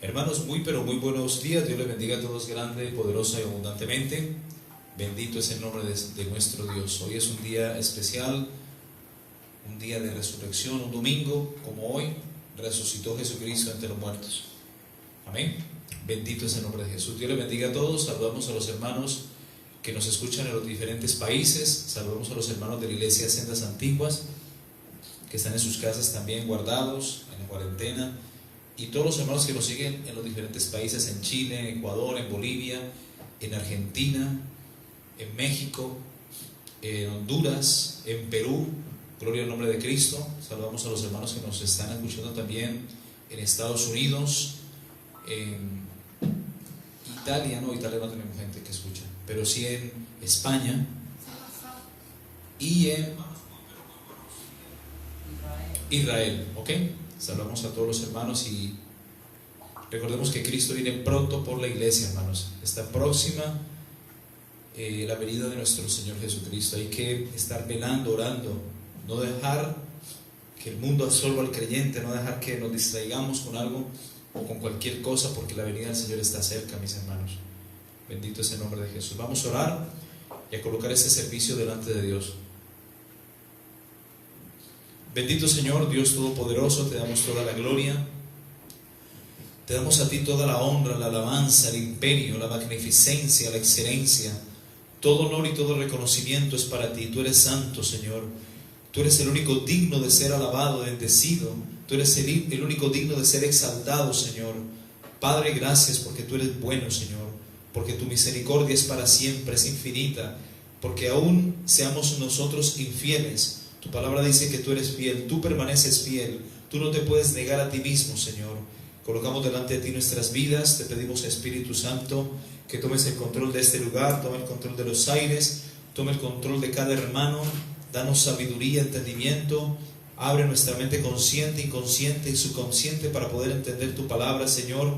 Hermanos, muy pero muy buenos días. Dios les bendiga a todos grande, poderosa y abundantemente. Bendito es el nombre de nuestro Dios. Hoy es un día especial, un día de resurrección, un domingo como hoy resucitó Jesucristo entre los muertos. Amén. Bendito es el nombre de Jesús. Dios les bendiga a todos. Saludamos a los hermanos que nos escuchan en los diferentes países. Saludamos a los hermanos de la iglesia de Sendas Antiguas que están en sus casas también guardados en la cuarentena. Y todos los hermanos que nos siguen en los diferentes países, en Chile, en Ecuador, en Bolivia, en Argentina, en México, en Honduras, en Perú, gloria al nombre de Cristo. Saludamos a los hermanos que nos están escuchando también en Estados Unidos, en Italia, no tenemos gente que escucha, pero sí en España y en Israel, ¿ok? Saludamos a todos los hermanos y recordemos que Cristo viene pronto por la iglesia, hermanos. Está próxima la venida de nuestro Señor Jesucristo. Hay que estar velando, orando, no dejar que el mundo absorba al creyente, no dejar que nos distraigamos con algo o con cualquier cosa, porque la venida del Señor está cerca, mis hermanos. Bendito es el nombre de Jesús. Vamos a orar y a colocar este servicio delante de Dios. Bendito Señor, Dios Todopoderoso, te damos toda la gloria, te damos a ti toda la honra, la alabanza, el imperio, la magnificencia, la excelencia. Todo honor y todo reconocimiento es para ti. Tú eres santo, Señor. Tú eres el único digno de ser alabado, bendecido. Tú eres el único digno de ser exaltado, Señor. Padre, gracias porque tú eres bueno, Señor, porque tu misericordia es para siempre, es infinita, porque aún seamos nosotros infieles, tu palabra dice que tú eres fiel, tú permaneces fiel, tú no te puedes negar a ti mismo, Señor. Colocamos delante de ti nuestras vidas, te pedimos, Espíritu Santo, que tomes el control de este lugar, tome el control de los aires, tome el control de cada hermano, danos sabiduría, entendimiento, abre nuestra mente consciente, inconsciente y subconsciente para poder entender tu palabra, Señor,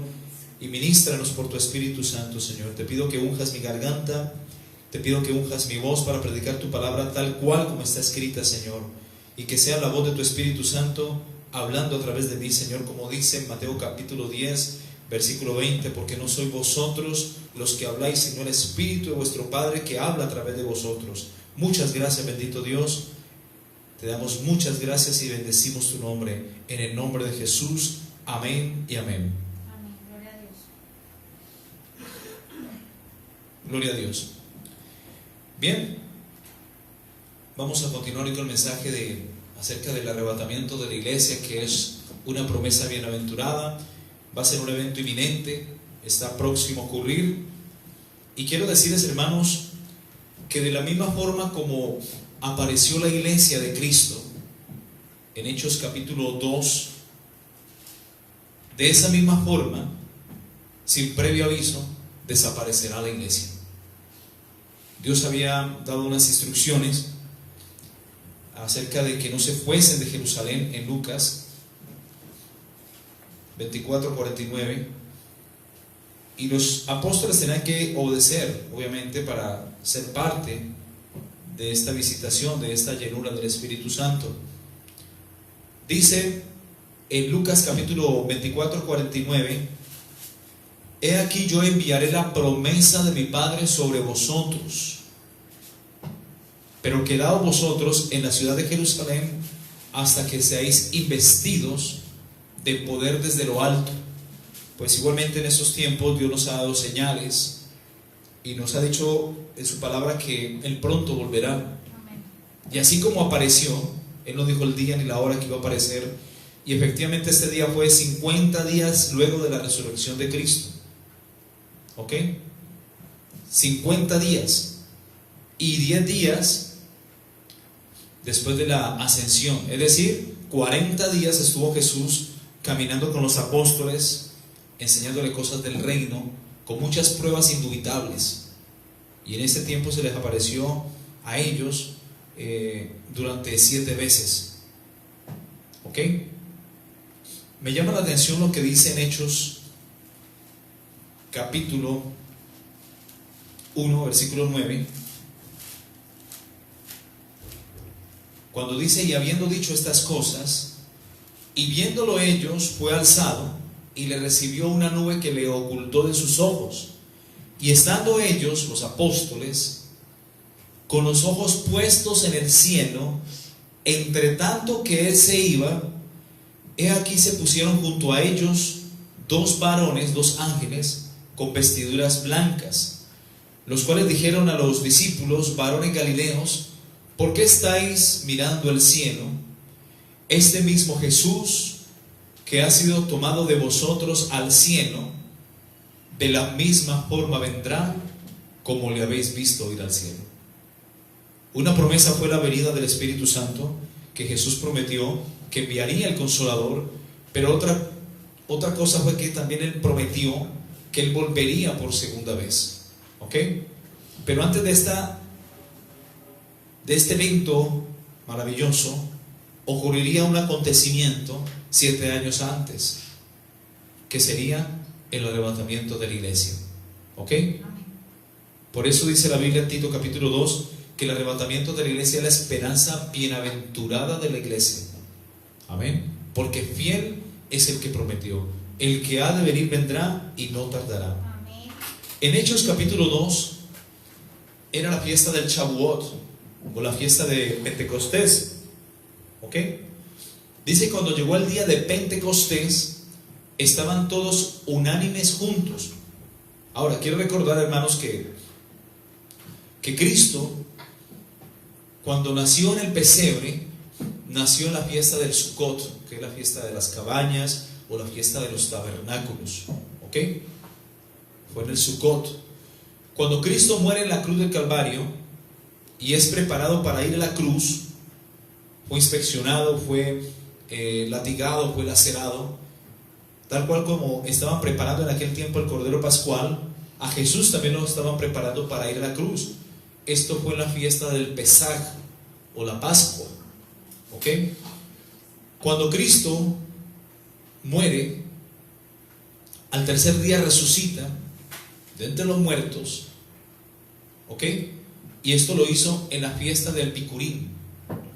y ministranos por tu Espíritu Santo, Señor. Te pido que unjas mi garganta, te pido que unjas mi voz para predicar tu palabra tal cual como está escrita, Señor, y que sea la voz de tu Espíritu Santo hablando a través de mí, Señor, como dice en Mateo capítulo 10, versículo 20, porque no sois vosotros los que habláis, sino el Espíritu de vuestro Padre que habla a través de vosotros. Muchas gracias, bendito Dios. Te damos muchas gracias y bendecimos tu nombre, en el nombre de Jesús. Amén y amén. Amén. Gloria a Dios. Gloria a Dios. Bien, vamos a continuar hoy con el mensaje acerca del arrebatamiento de la iglesia, que es una promesa bienaventurada. Va a ser un evento inminente, está próximo a ocurrir. Y quiero decirles, hermanos, que de la misma forma como apareció la iglesia de Cristo en Hechos capítulo 2, de esa misma forma, sin previo aviso, desaparecerá la iglesia. Dios había dado unas instrucciones acerca de que no se fuesen de Jerusalén en Lucas 24:49, y los apóstoles tenían que obedecer, obviamente, para ser parte de esta visitación, de esta llenura del Espíritu Santo. Dice en Lucas capítulo 24:49: he aquí yo enviaré la promesa de mi Padre sobre vosotros, pero quedaos vosotros en la ciudad de Jerusalén hasta que seáis investidos de poder desde lo alto. Pues igualmente en estos tiempos Dios nos ha dado señales y nos ha dicho en su palabra que Él pronto volverá. Amén. Y así como apareció, Él no dijo el día ni la hora que iba a aparecer, y efectivamente este día fue 50 días luego de la resurrección de Cristo. ¿Ok? 50 días y 10 días después de la ascensión, es decir, 40 días estuvo Jesús caminando con los apóstoles, enseñándole cosas del reino, con muchas pruebas indubitables. Y en ese tiempo se les apareció a ellos durante 7 veces. ¿Ok? Me llama la atención lo que dice en Hechos capítulo 1, versículo 9, cuando dice: y habiendo dicho estas cosas, y viéndolo ellos, fue alzado, y le recibió una nube que le ocultó de sus ojos. Y estando ellos, los apóstoles, con los ojos puestos en el cielo, entre tanto que él se iba, he aquí se pusieron junto a ellos dos varones, dos ángeles, con vestiduras blancas, los cuales dijeron a los discípulos: varones galileos, ¿por qué estáis mirando el cielo? Este mismo Jesús, que ha sido tomado de vosotros al cielo, de la misma forma vendrá como le habéis visto ir al cielo. Una promesa fue la venida del Espíritu Santo, que Jesús prometió que enviaría el Consolador, pero otra cosa fue que también Él prometió que Él volvería por segunda vez. ¿Ok? Pero antes de este evento maravilloso, ocurriría un acontecimiento 7 años antes, que sería el arrebatamiento de la iglesia. ¿Ok? Por eso dice la Biblia en Tito capítulo 2 que el arrebatamiento de la iglesia es la esperanza bienaventurada de la iglesia. Amén. Porque fiel es el que prometió. El que ha de venir vendrá y no tardará. Amén. En Hechos capítulo 2 era la fiesta del Shavuot, o la fiesta de Pentecostés. ¿Ok? Dice que cuando llegó el día de Pentecostés, estaban todos unánimes juntos. Ahora, quiero recordar, hermanos, que Cristo, cuando nació en el pesebre, nació en la fiesta del Sukkot, que es la fiesta de las cabañas o la fiesta de los tabernáculos. ¿Ok? Fue en el Sukkot. Cuando Cristo muere en la cruz del Calvario y es preparado para ir a la cruz, fue inspeccionado, fue latigado, fue lacerado, tal cual como estaban preparando en aquel tiempo el Cordero Pascual, a Jesús también lo estaban preparando para ir a la cruz. Esto fue en la fiesta del Pesaj o la Pascua. ¿Ok? Cuando Cristo muere, al tercer día resucita de entre los muertos. ¿Ok? Y esto lo hizo en la fiesta del Bicurín.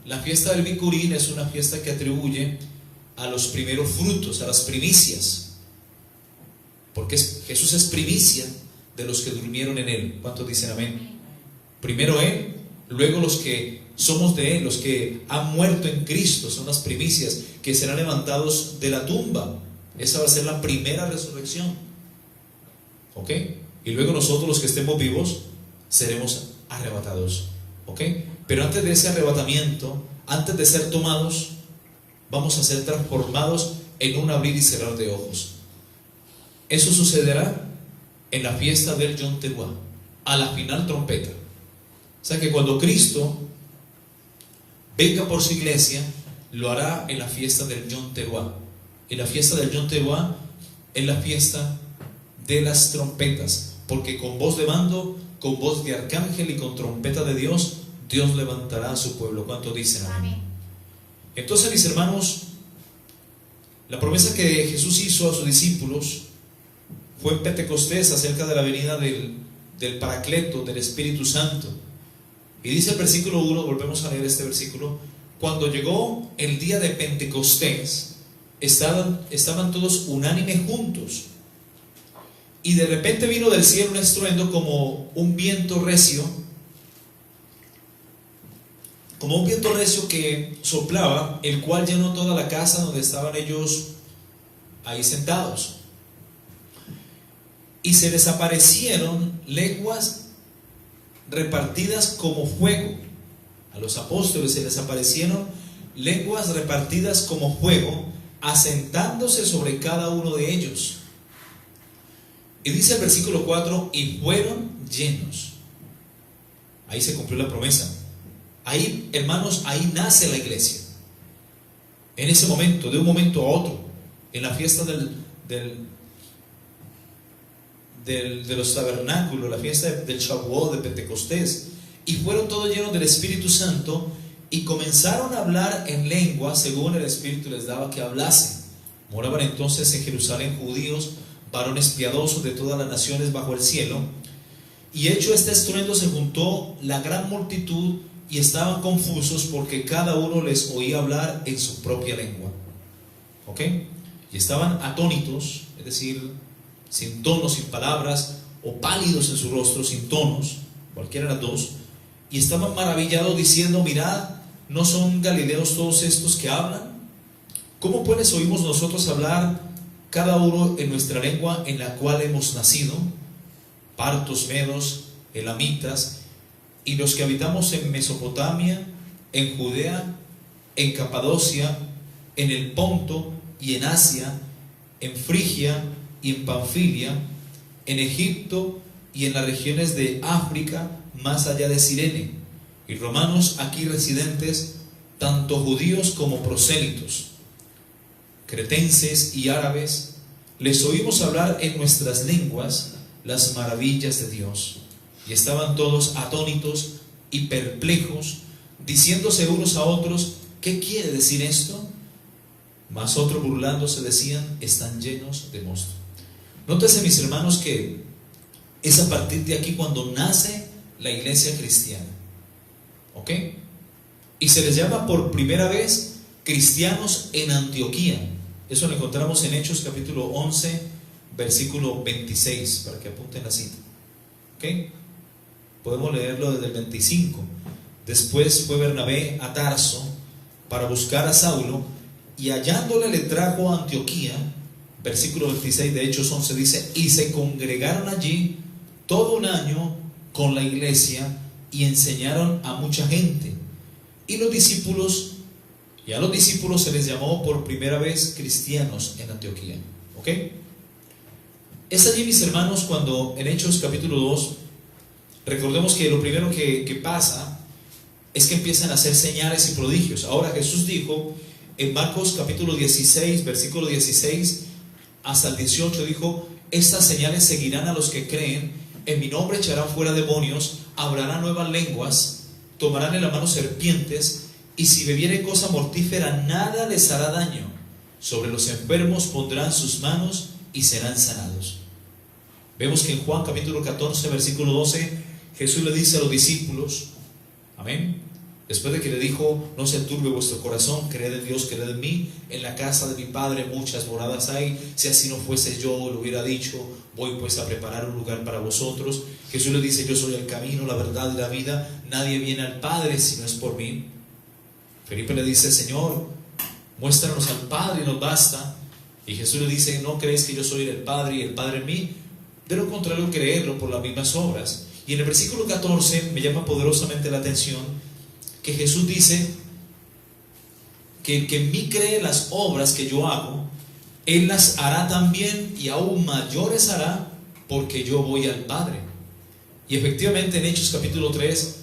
La fiesta del Bicurín es una fiesta que atribuye a los primeros frutos, a las primicias, porque Jesús es primicia de los que durmieron en Él. ¿Cuántos dicen amén? Primero Él, luego los que somos de Él, los que han muerto en Cristo, son las primicias que serán levantados de la tumba. Esa va a ser la primera resurrección. ¿Ok? Y luego nosotros, los que estemos vivos, seremos arrebatados. ¿Ok? Pero antes de ese arrebatamiento, antes de ser tomados, vamos a ser transformados en un abrir y cerrar de ojos. Eso sucederá en la fiesta del Yom Teruah, a la final trompeta. O sea que cuando Cristo venga por su iglesia, lo hará en la fiesta del Yom Teruah. Y la fiesta del Yom Teruah es la fiesta de las trompetas, porque con voz de mando, con voz de arcángel y con trompeta de Dios, Dios levantará a su pueblo. ¿Cuánto dicen amén? Entonces, mis hermanos, la promesa que Jesús hizo a sus discípulos fue en Pentecostés acerca de la venida del Paracleto, del Espíritu Santo. Y dice el versículo 1, volvemos a leer este versículo: cuando llegó el día de Pentecostés, estaban todos unánimes juntos. Y de repente vino del cielo un estruendo como un viento recio, que soplaba, el cual llenó toda la casa donde estaban ellos ahí sentados. Y se les aparecieron lenguas repartidas como fuego. A los apóstoles se les aparecieron lenguas repartidas como fuego, asentándose sobre cada uno de ellos. Y dice el versículo 4: y fueron llenos. Ahí se cumplió la promesa. Ahí, hermanos, ahí nace la iglesia. En ese momento, de un momento a otro, en la fiesta de los tabernáculos, la fiesta del Shavuot, de Pentecostés, y fueron todos llenos del Espíritu Santo y comenzaron a hablar en lengua según el Espíritu les daba que hablasen. Moraban entonces en Jerusalén judíos, varones piadosos de todas las naciones bajo el cielo. Y hecho este estruendo, se juntó la gran multitud y estaban confusos porque cada uno les oía hablar en su propia lengua. ¿Ok? y estaban atónitos, es decir, sin tonos, sin palabras, o pálidos en su rostro, sin tonos, cualquiera de las dos, y estaban maravillados diciendo: mirad, ¿no son galileos todos estos que hablan? ¿Cómo pues oímos nosotros hablar cada uno en nuestra lengua en la cual hemos nacido? Partos, medos, elamitas, y los que habitamos en Mesopotamia, en Judea, en Capadocia, en el Ponto y en Asia, en Frigia y en Panfilia, en Egipto y en las regiones de África, más allá de Cirene, y romanos aquí residentes, tanto judíos como prosélitos, cretenses y árabes, les oímos hablar en nuestras lenguas las maravillas de Dios. Y estaban todos atónitos y perplejos, diciéndose unos a otros: ¿qué quiere decir esto? Mas otros, burlándose, decían: están llenos de mosto. Nótese, mis hermanos, que es a partir de aquí cuando nace la iglesia cristiana, ¿ok? Y se les llama por primera vez cristianos en Antioquía. Eso lo encontramos en Hechos capítulo 11, versículo 26, para que apunten la cita, ¿ok? Podemos leerlo desde el 25. Después fue Bernabé a Tarso para buscar a Saulo, y hallándole le trajo a Antioquía. Versículo 26 de Hechos 11 dice: y se congregaron allí todo un año con la iglesia y enseñaron a mucha gente. Y a los discípulos se les llamó por primera vez cristianos en Antioquía. ¿Ok? Es allí, mis hermanos, cuando en Hechos capítulo 2, recordemos que lo primero que pasa es que empiezan a hacer señales y prodigios. Ahora Jesús dijo en Marcos capítulo 16, versículo 16 hasta el 18, dijo: estas señales seguirán a los que creen, en mi nombre echarán fuera demonios, hablarán nuevas lenguas, tomarán en la mano serpientes, y si bebieren cosa mortífera nada les hará daño. Sobre los enfermos pondrán sus manos y serán sanados. Vemos que en Juan capítulo 14, versículo 12, Jesús le dice a los discípulos, amén, después de que le dijo: no se turbe vuestro corazón, creed en Dios, creed en mí, en la casa de mi Padre muchas moradas hay, si así no fuese yo lo hubiera dicho, voy pues a preparar un lugar para vosotros. Jesús le dice: yo soy el camino, la verdad y la vida, nadie viene al Padre si no es por mí. Felipe le dice: Señor, muéstranos al Padre y nos basta. Y Jesús le dice: ¿no creéis que yo soy el Padre y el Padre en mí? De lo contrario, creedlo por las mismas obras. Y en el versículo 14 me llama poderosamente la atención que Jesús dice que el que en mí cree las obras que yo hago, Él las hará también, y aún mayores hará, porque yo voy al Padre. Y efectivamente en Hechos capítulo 3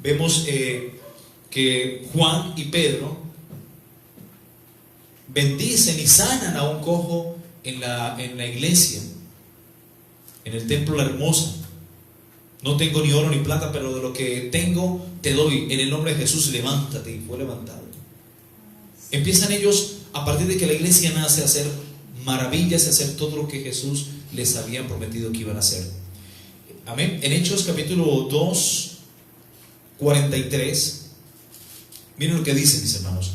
vemos que Juan y Pedro bendicen y sanan a un cojo en la iglesia, en el templo La Hermosa. No tengo ni oro ni plata, pero de lo que tengo te doy. En el nombre de Jesús, levántate. Y fue levantado. Empiezan ellos, a partir de que la iglesia nace, a hacer maravillas, a hacer todo lo que Jesús les había prometido que iban a hacer. Amén. En Hechos capítulo 2, 43, miren lo que dice, mis hermanos: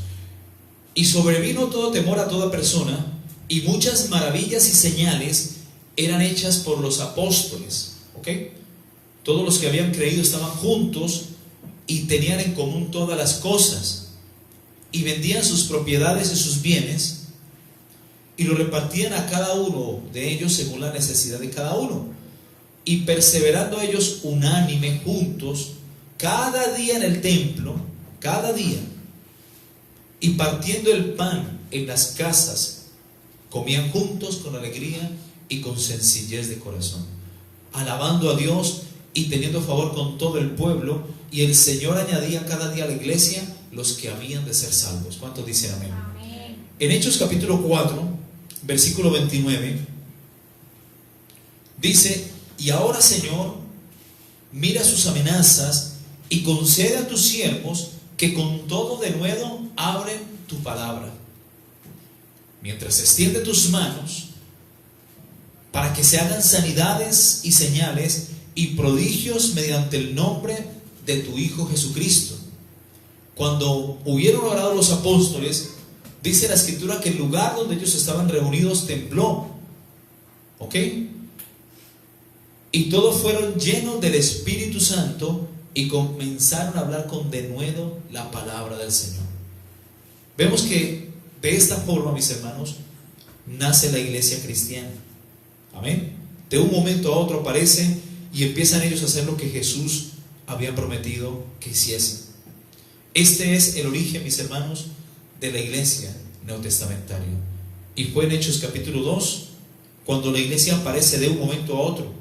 y sobrevino todo temor a toda persona, y muchas maravillas y señales eran hechas por los apóstoles. ¿Ok? Todos los que habían creído estaban juntos y tenían en común todas las cosas, y vendían sus propiedades y sus bienes y lo repartían a cada uno de ellos según la necesidad de cada uno. Y perseverando ellos unánime juntos cada día en el templo, cada día, y partiendo el pan en las casas, comían juntos con alegría y con sencillez de corazón, alabando a Dios y teniendo favor con todo el pueblo, y el Señor añadía cada día a la iglesia los que habían de ser salvos. ¿Cuántos dicen amén? Amén. En Hechos capítulo 4, versículo 29, dice: y ahora, Señor, mira sus amenazas y concede a tus siervos que con todo denuedo abren tu palabra, mientras extiende tus manos, para que se hagan sanidades y señales y prodigios mediante el nombre de tu Hijo Jesucristo. Cuando hubieron orado los apóstoles, Dice la escritura que el lugar donde ellos estaban reunidos tembló. ¿Ok? Y todos fueron llenos del Espíritu Santo y comenzaron a hablar con denuedo la palabra del Señor. Vemos que de esta forma, mis hermanos, nace la iglesia cristiana. Amén. De un momento a otro aparece y empiezan ellos a hacer lo que Jesús había prometido que hiciesen. Este es el origen, mis hermanos, de la iglesia neotestamentaria. Y fue en Hechos capítulo 2, cuando la iglesia aparece de un momento a otro,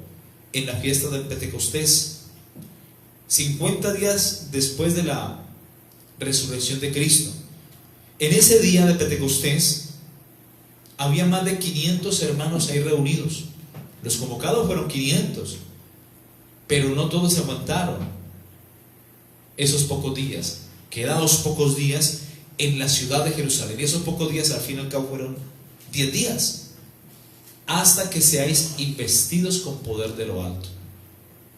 en la fiesta del Pentecostés, 50 días después de la resurrección de Cristo. En ese día de Pentecostés, había más de 500 hermanos ahí reunidos. Los convocados fueron 500, pero no todos se aguantaron esos pocos días. Quedados pocos días en la ciudad de Jerusalén. Y esos pocos días al fin y al cabo fueron 10 días. Hasta que seáis investidos con poder de lo alto.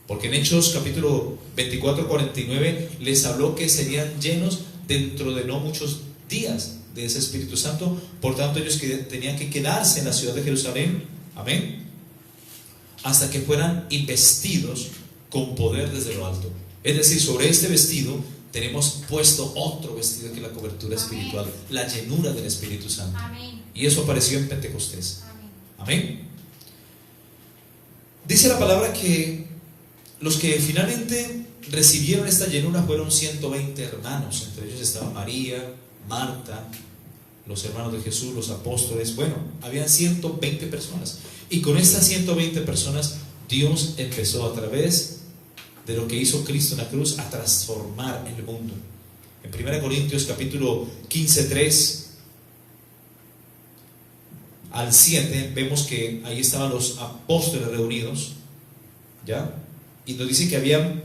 Porque en Hechos capítulo 24-49 les habló que serían llenos dentro de no muchos días de ese Espíritu Santo. Por tanto ellos tenían que quedarse en la ciudad de Jerusalén. Amén. Hasta que fueran investidos con poder desde lo alto. Es decir, sobre este vestido tenemos puesto otro vestido que es la cobertura espiritual, la llenura del Espíritu Santo. Amén. Y eso apareció en Pentecostés. Amén. Dice la palabra que los que finalmente recibieron esta llenura fueron 120 hermanos. Entre ellos estaba María, Marta, los hermanos de Jesús, los apóstoles. Bueno, habían 120 personas. Y con estas 120 personas Dios empezó a través de lo que hizo Cristo en la cruz a transformar el mundo. En 1 Corintios capítulo 15:3 al 7 vemos que ahí estaban los apóstoles reunidos, ¿ya? Y nos dice que había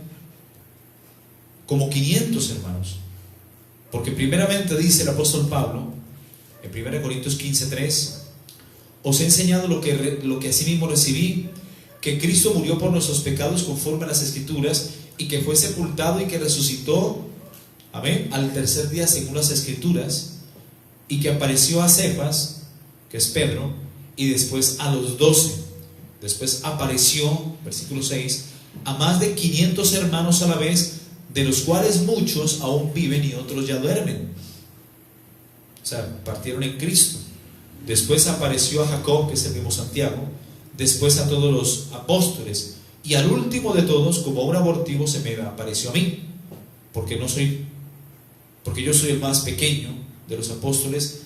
como 500 hermanos, porque primeramente dice el apóstol Pablo en 1 Corintios 15:3: os he enseñado lo que asimismo recibí, que Cristo murió por nuestros pecados conforme a las Escrituras, y que fue sepultado y que resucitó, amén, al tercer día según las Escrituras, y que apareció a Cefas, que es Pedro, y después a los 12. Después apareció, versículo 6, a más de 500 hermanos a la vez, de los cuales muchos aún viven y otros ya duermen. O sea, partieron en Cristo. Después apareció a Jacob, que es el mismo Santiago. Después a todos los apóstoles. Y al último de todos, como un abortivo, se me apareció a mí, porque yo soy el más pequeño de los apóstoles,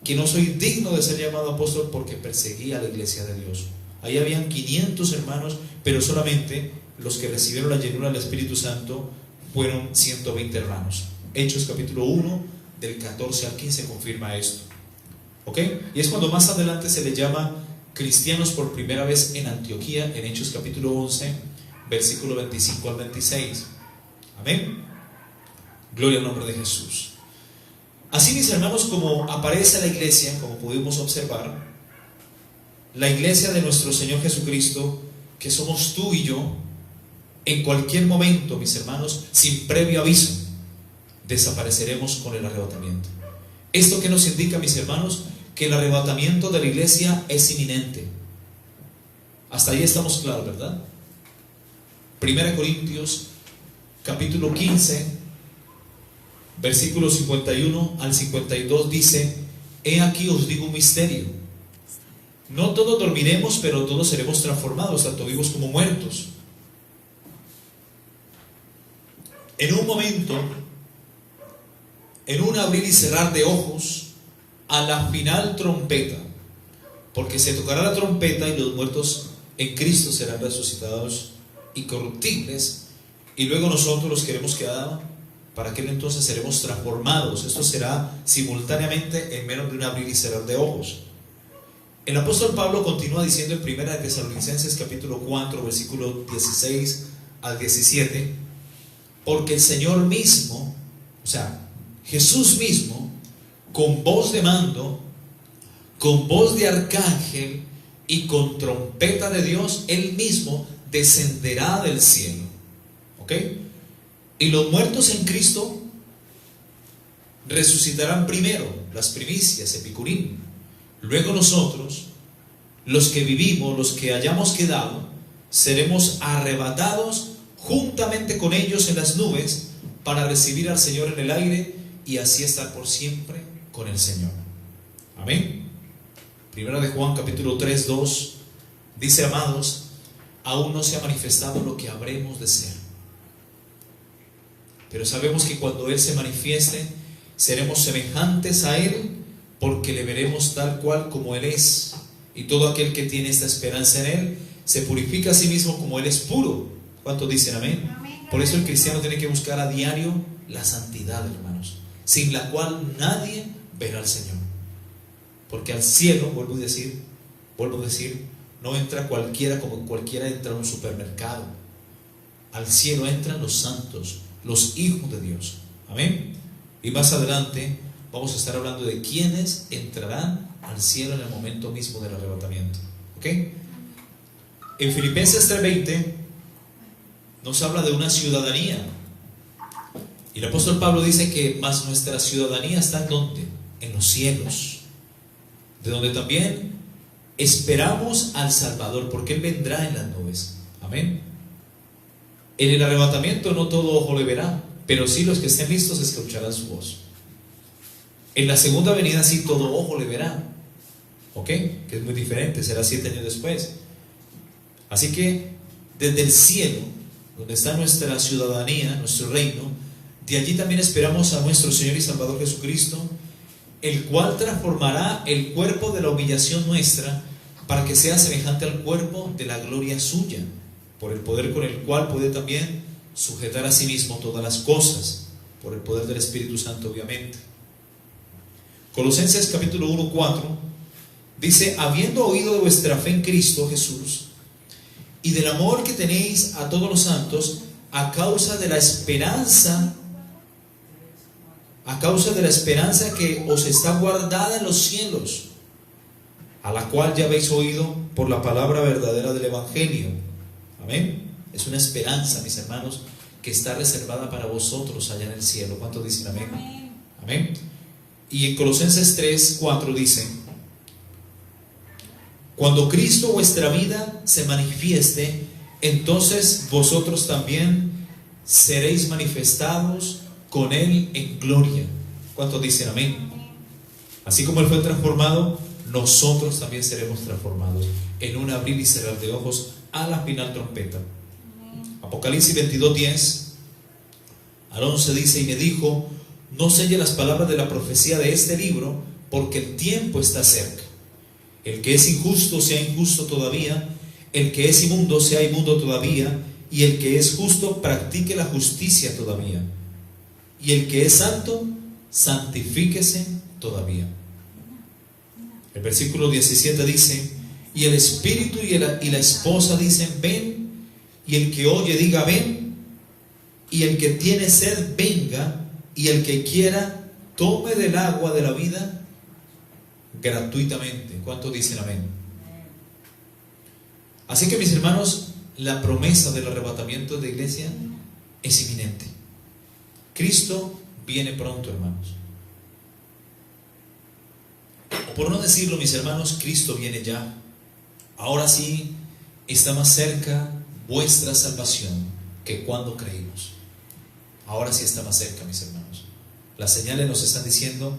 que no soy digno de ser llamado apóstol, porque perseguí a la iglesia de Dios. Ahí habían 500 hermanos, pero solamente los que recibieron la llenura del Espíritu Santo fueron 120 hermanos. Hechos capítulo 1, del 14 al 15 confirma esto. ¿Ok? Y es cuando más adelante se le llama cristianos por primera vez en Antioquía, en Hechos capítulo 11, versículo 25 al 26. Amén. Gloria al nombre de Jesús. Así, mis hermanos, como aparece la iglesia, como pudimos observar, la iglesia de nuestro Señor Jesucristo, que somos tú y yo, en cualquier momento, mis hermanos, sin previo aviso, desapareceremos con el arrebatamiento. ¿Esto qué nos indica, mis hermanos? Que el arrebatamiento de la iglesia es inminente. Hasta ahí estamos claros, ¿verdad? 1 Corintios capítulo 15, versículos 51 al 52 dice: he aquí os digo un misterio. No todos dormiremos, pero todos seremos transformados, tanto vivos como muertos. En un momento, en un abrir y cerrar de ojos, a la final trompeta, porque se tocará la trompeta y los muertos en Cristo serán resucitados incorruptibles, y luego nosotros, los que hemos quedado, para aquel entonces seremos transformados. Esto será simultáneamente en menos de un abrir y cerrar de ojos. El apóstol Pablo continúa diciendo en 1 Tesalonicenses capítulo 4, versículo 16 al 17: porque el Señor mismo, o sea, Jesús mismo, con voz de mando, con voz de arcángel y con trompeta de Dios, Él mismo descenderá del cielo. ¿Ok? Y los muertos en Cristo resucitarán primero. las primicias, epicurín. Luego nosotros, los que vivimos, los que hayamos quedado, seremos arrebatados juntamente con ellos en las nubes para recibir al Señor en el aire y así estar por siempre con el Señor. Amén. Primera de Juan capítulo 3, 2 dice: amados, aún no se ha manifestado lo que habremos de ser, pero sabemos que cuando Él se manifieste, seremos semejantes a Él, porque le veremos tal cual como Él es. Y todo aquel que tiene esta esperanza en Él se purifica a sí mismo como Él es puro. ¿Cuántos dicen amén? Por eso el cristiano tiene que buscar a diario la santidad, hermanos, sin la cual nadie verá al Señor. Porque al cielo, vuelvo a decir, no entra cualquiera como cualquiera entra a un supermercado. Al cielo entran los santos, los hijos de Dios. Amén. Y más adelante vamos a estar hablando de quiénes entrarán al cielo en el momento mismo del arrebatamiento. ¿Ok? En Filipenses 3:20 nos habla de una ciudadanía. Y el apóstol Pablo dice que más nuestra ciudadanía está ¿en dónde? En los cielos, de donde también esperamos al Salvador, porque Él vendrá en las nubes. Amén. En el arrebatamiento no todo ojo le verá, pero sí los que estén listos escucharán su voz. En la segunda venida sí todo ojo le verá, ¿ok? Que es muy diferente, será 7 años después. Así que desde el cielo, donde está nuestra ciudadanía, nuestro reino, de allí también esperamos a nuestro Señor y Salvador Jesucristo, el cual transformará el cuerpo de la humillación nuestra para que sea semejante al cuerpo de la gloria suya, por el poder con el cual puede también sujetar a sí mismo todas las cosas, por el poder del Espíritu Santo, obviamente. Colosenses capítulo 1, 4 dice: habiendo oído de vuestra fe en Cristo Jesús y del amor que tenéis a todos los santos, a causa de la esperanza que os está guardada en los cielos, a la cual ya habéis oído por la palabra verdadera del Evangelio. Amén. Es una esperanza, mis hermanos, que está reservada para vosotros allá en el cielo. ¿Cuántos dicen amén? Amén. Amén. Y en Colosenses 3, 4 dice: cuando Cristo vuestra vida se manifieste, entonces vosotros también seréis manifestados con Él en gloria. ¿Cuántos dicen amén? Así como Él fue transformado, nosotros también seremos transformados en un abrir y cerrar de ojos a la final trompeta. Apocalipsis 22:10 al 11 dice: y me dijo: no selle las palabras de la profecía de este libro, porque el tiempo está cerca. El que es injusto sea injusto todavía, el que es inmundo sea inmundo todavía, y el que es justo practique la justicia todavía, y el que es santo santifíquese todavía. El versículo 17 dice: y el espíritu y la esposa dicen: ven. Y el que oye diga: ven. Y el que tiene sed venga, y el que quiera tome del agua de la vida gratuitamente. ¿Cuántos dicen amén? Así que, mis hermanos, la promesa del arrebatamiento de la iglesia es inminente. Cristo viene pronto, hermanos. O por no decirlo, mis hermanos, Cristo viene ya. Ahora sí está más cerca vuestra salvación que cuando creímos. Ahora sí está más cerca, mis hermanos. Las señales nos están diciendo,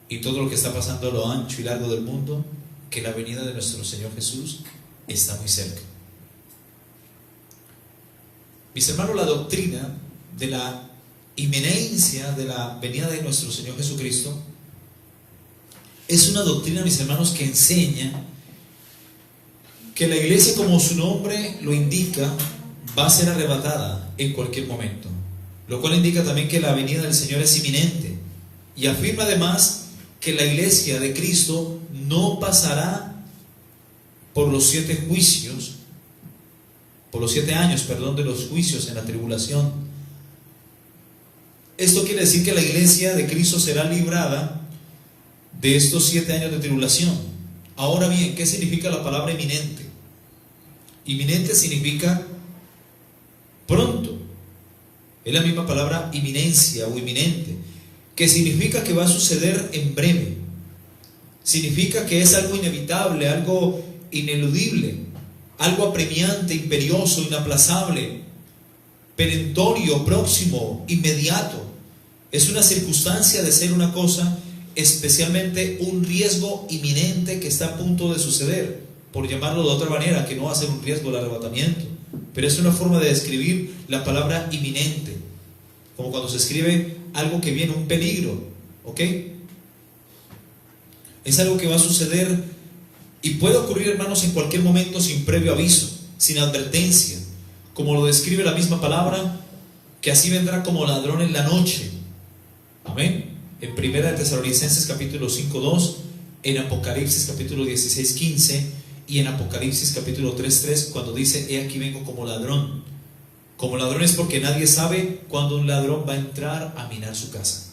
y todo lo que está pasando a lo ancho y largo del mundo, que la venida de nuestro Señor Jesús está muy cerca. Mis hermanos, la doctrina de la inminencia de la venida de nuestro Señor Jesucristo es una doctrina, mis hermanos, que enseña que la iglesia, como su nombre lo indica, va a ser arrebatada en cualquier momento, lo cual indica también que la venida del Señor es inminente, y afirma además que la iglesia de Cristo no pasará por los 7 juicios, por los 7 años, de los juicios en la tribulación. Esto quiere decir que la iglesia de Cristo será librada de estos 7 años de tribulación. Ahora bien, ¿qué significa la palabra inminente? Inminente significa pronto. Es la misma palabra inminencia o inminente, que significa que va a suceder en breve. Significa que es algo inevitable, algo ineludible, algo apremiante, imperioso, inaplazable, perentorio, próximo, inmediato. Es una circunstancia de ser una cosa, especialmente un riesgo inminente que está a punto de suceder, por llamarlo de otra manera, que no va a ser un riesgo el arrebatamiento, pero es una forma de describir la palabra inminente, como cuando se escribe algo que viene, un peligro, ¿ok? Es algo que va a suceder y puede ocurrir, hermanos, en cualquier momento, sin previo aviso, sin advertencia, como lo describe la misma palabra, que así vendrá como ladrón en la noche. Amén. En Primera de Tesalonicenses capítulo 5:2, en Apocalipsis capítulo 16:15 y en Apocalipsis capítulo 3:3, cuando dice: he aquí vengo como ladrón. Como ladrón es porque nadie sabe cuándo un ladrón va a entrar a minar su casa.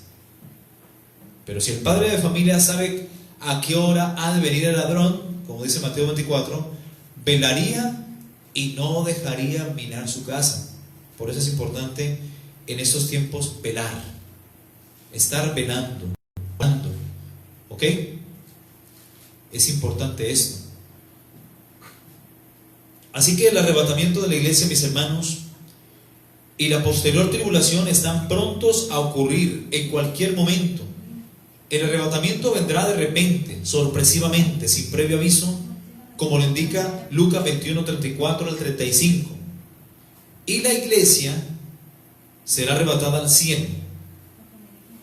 Pero si el padre de familia sabe a qué hora ha de venir el ladrón, como dice Mateo 24, velaría y no dejaría minar su casa. Por eso es importante en estos tiempos velar, estar velando, ¿ok? Es importante esto. Así que el arrebatamiento de la iglesia, mis hermanos, y la posterior tribulación están prontos a ocurrir en cualquier momento. El arrebatamiento vendrá de repente, sorpresivamente, sin previo aviso, como lo indica Lucas 21:34 al 35. Y la iglesia será arrebatada al cielo.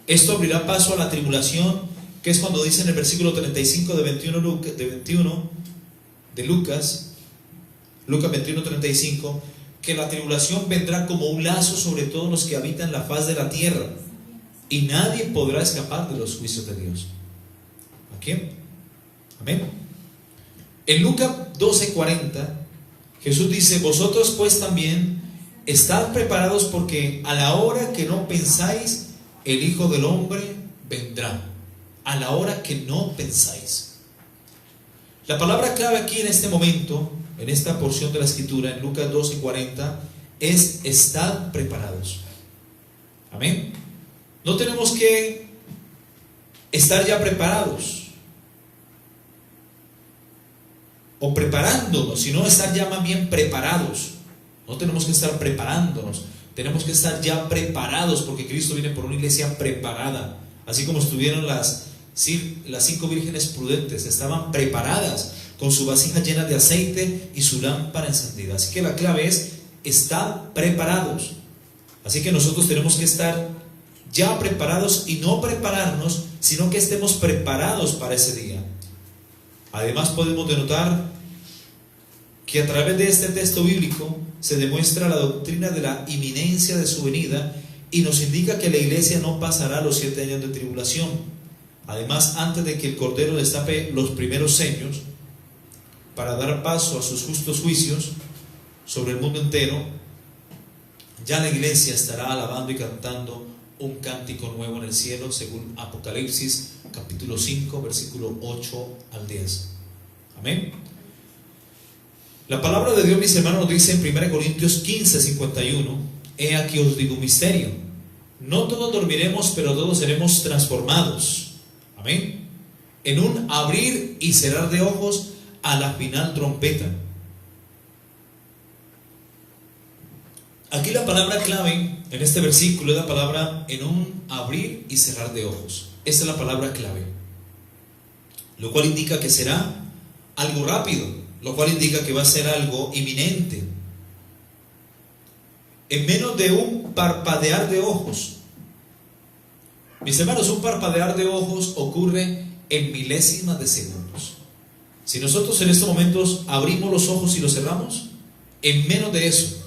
Esto abrirá paso a la tribulación, que es cuando dice en el versículo 35 de Lucas 21:35, que la tribulación vendrá como un lazo sobre todos los que habitan la faz de la tierra, y nadie podrá escapar de los juicios de Dios. ¿A quién? Amén. En Lucas 12:40, Jesús dice: vosotros pues también estad preparados, porque a la hora que no pensáis, el Hijo del Hombre vendrá. A la hora que no pensáis. La palabra clave aquí en este momento, en esta porción de la escritura, en Lucas 12:40, es: estad preparados. Amén. No tenemos que estar ya preparados o preparándonos, sino estar ya más bien preparados. No tenemos que estar preparándonos, tenemos que estar ya preparados, porque Cristo viene por una iglesia preparada. Así como estuvieron las 5 vírgenes prudentes, estaban preparadas con su vasija llena de aceite y su lámpara encendida. Así que la clave es: estar preparados. Así que nosotros tenemos que estar ya preparados y no prepararnos, sino que estemos preparados para ese día. Además, podemos denotar que a través de este texto bíblico se demuestra la doctrina de la inminencia de su venida, y nos indica que la iglesia no pasará los 7 años de tribulación. Además, antes de que el Cordero destape los primeros sellos para dar paso a sus justos juicios sobre el mundo entero, ya la iglesia estará alabando y cantando un cántico nuevo en el cielo, según Apocalipsis capítulo 5, versículo 8 al 10. Amén. La palabra de Dios, mis hermanos, nos dice en 1 Corintios 15:51: he aquí os digo un misterio, no todos dormiremos, pero todos seremos transformados. Amén. En un abrir y cerrar de ojos, a la final trompeta. Aquí la palabra clave en este versículo es la palabra en un abrir y cerrar de ojos. Esta es la palabra clave, lo cual indica que será algo rápido, lo cual indica que va a ser algo inminente. En menos de un parpadear de ojos. Mis hermanos, un parpadear de ojos ocurre en milésimas de segundos. Si nosotros en estos momentos abrimos los ojos y los cerramos, en menos de eso,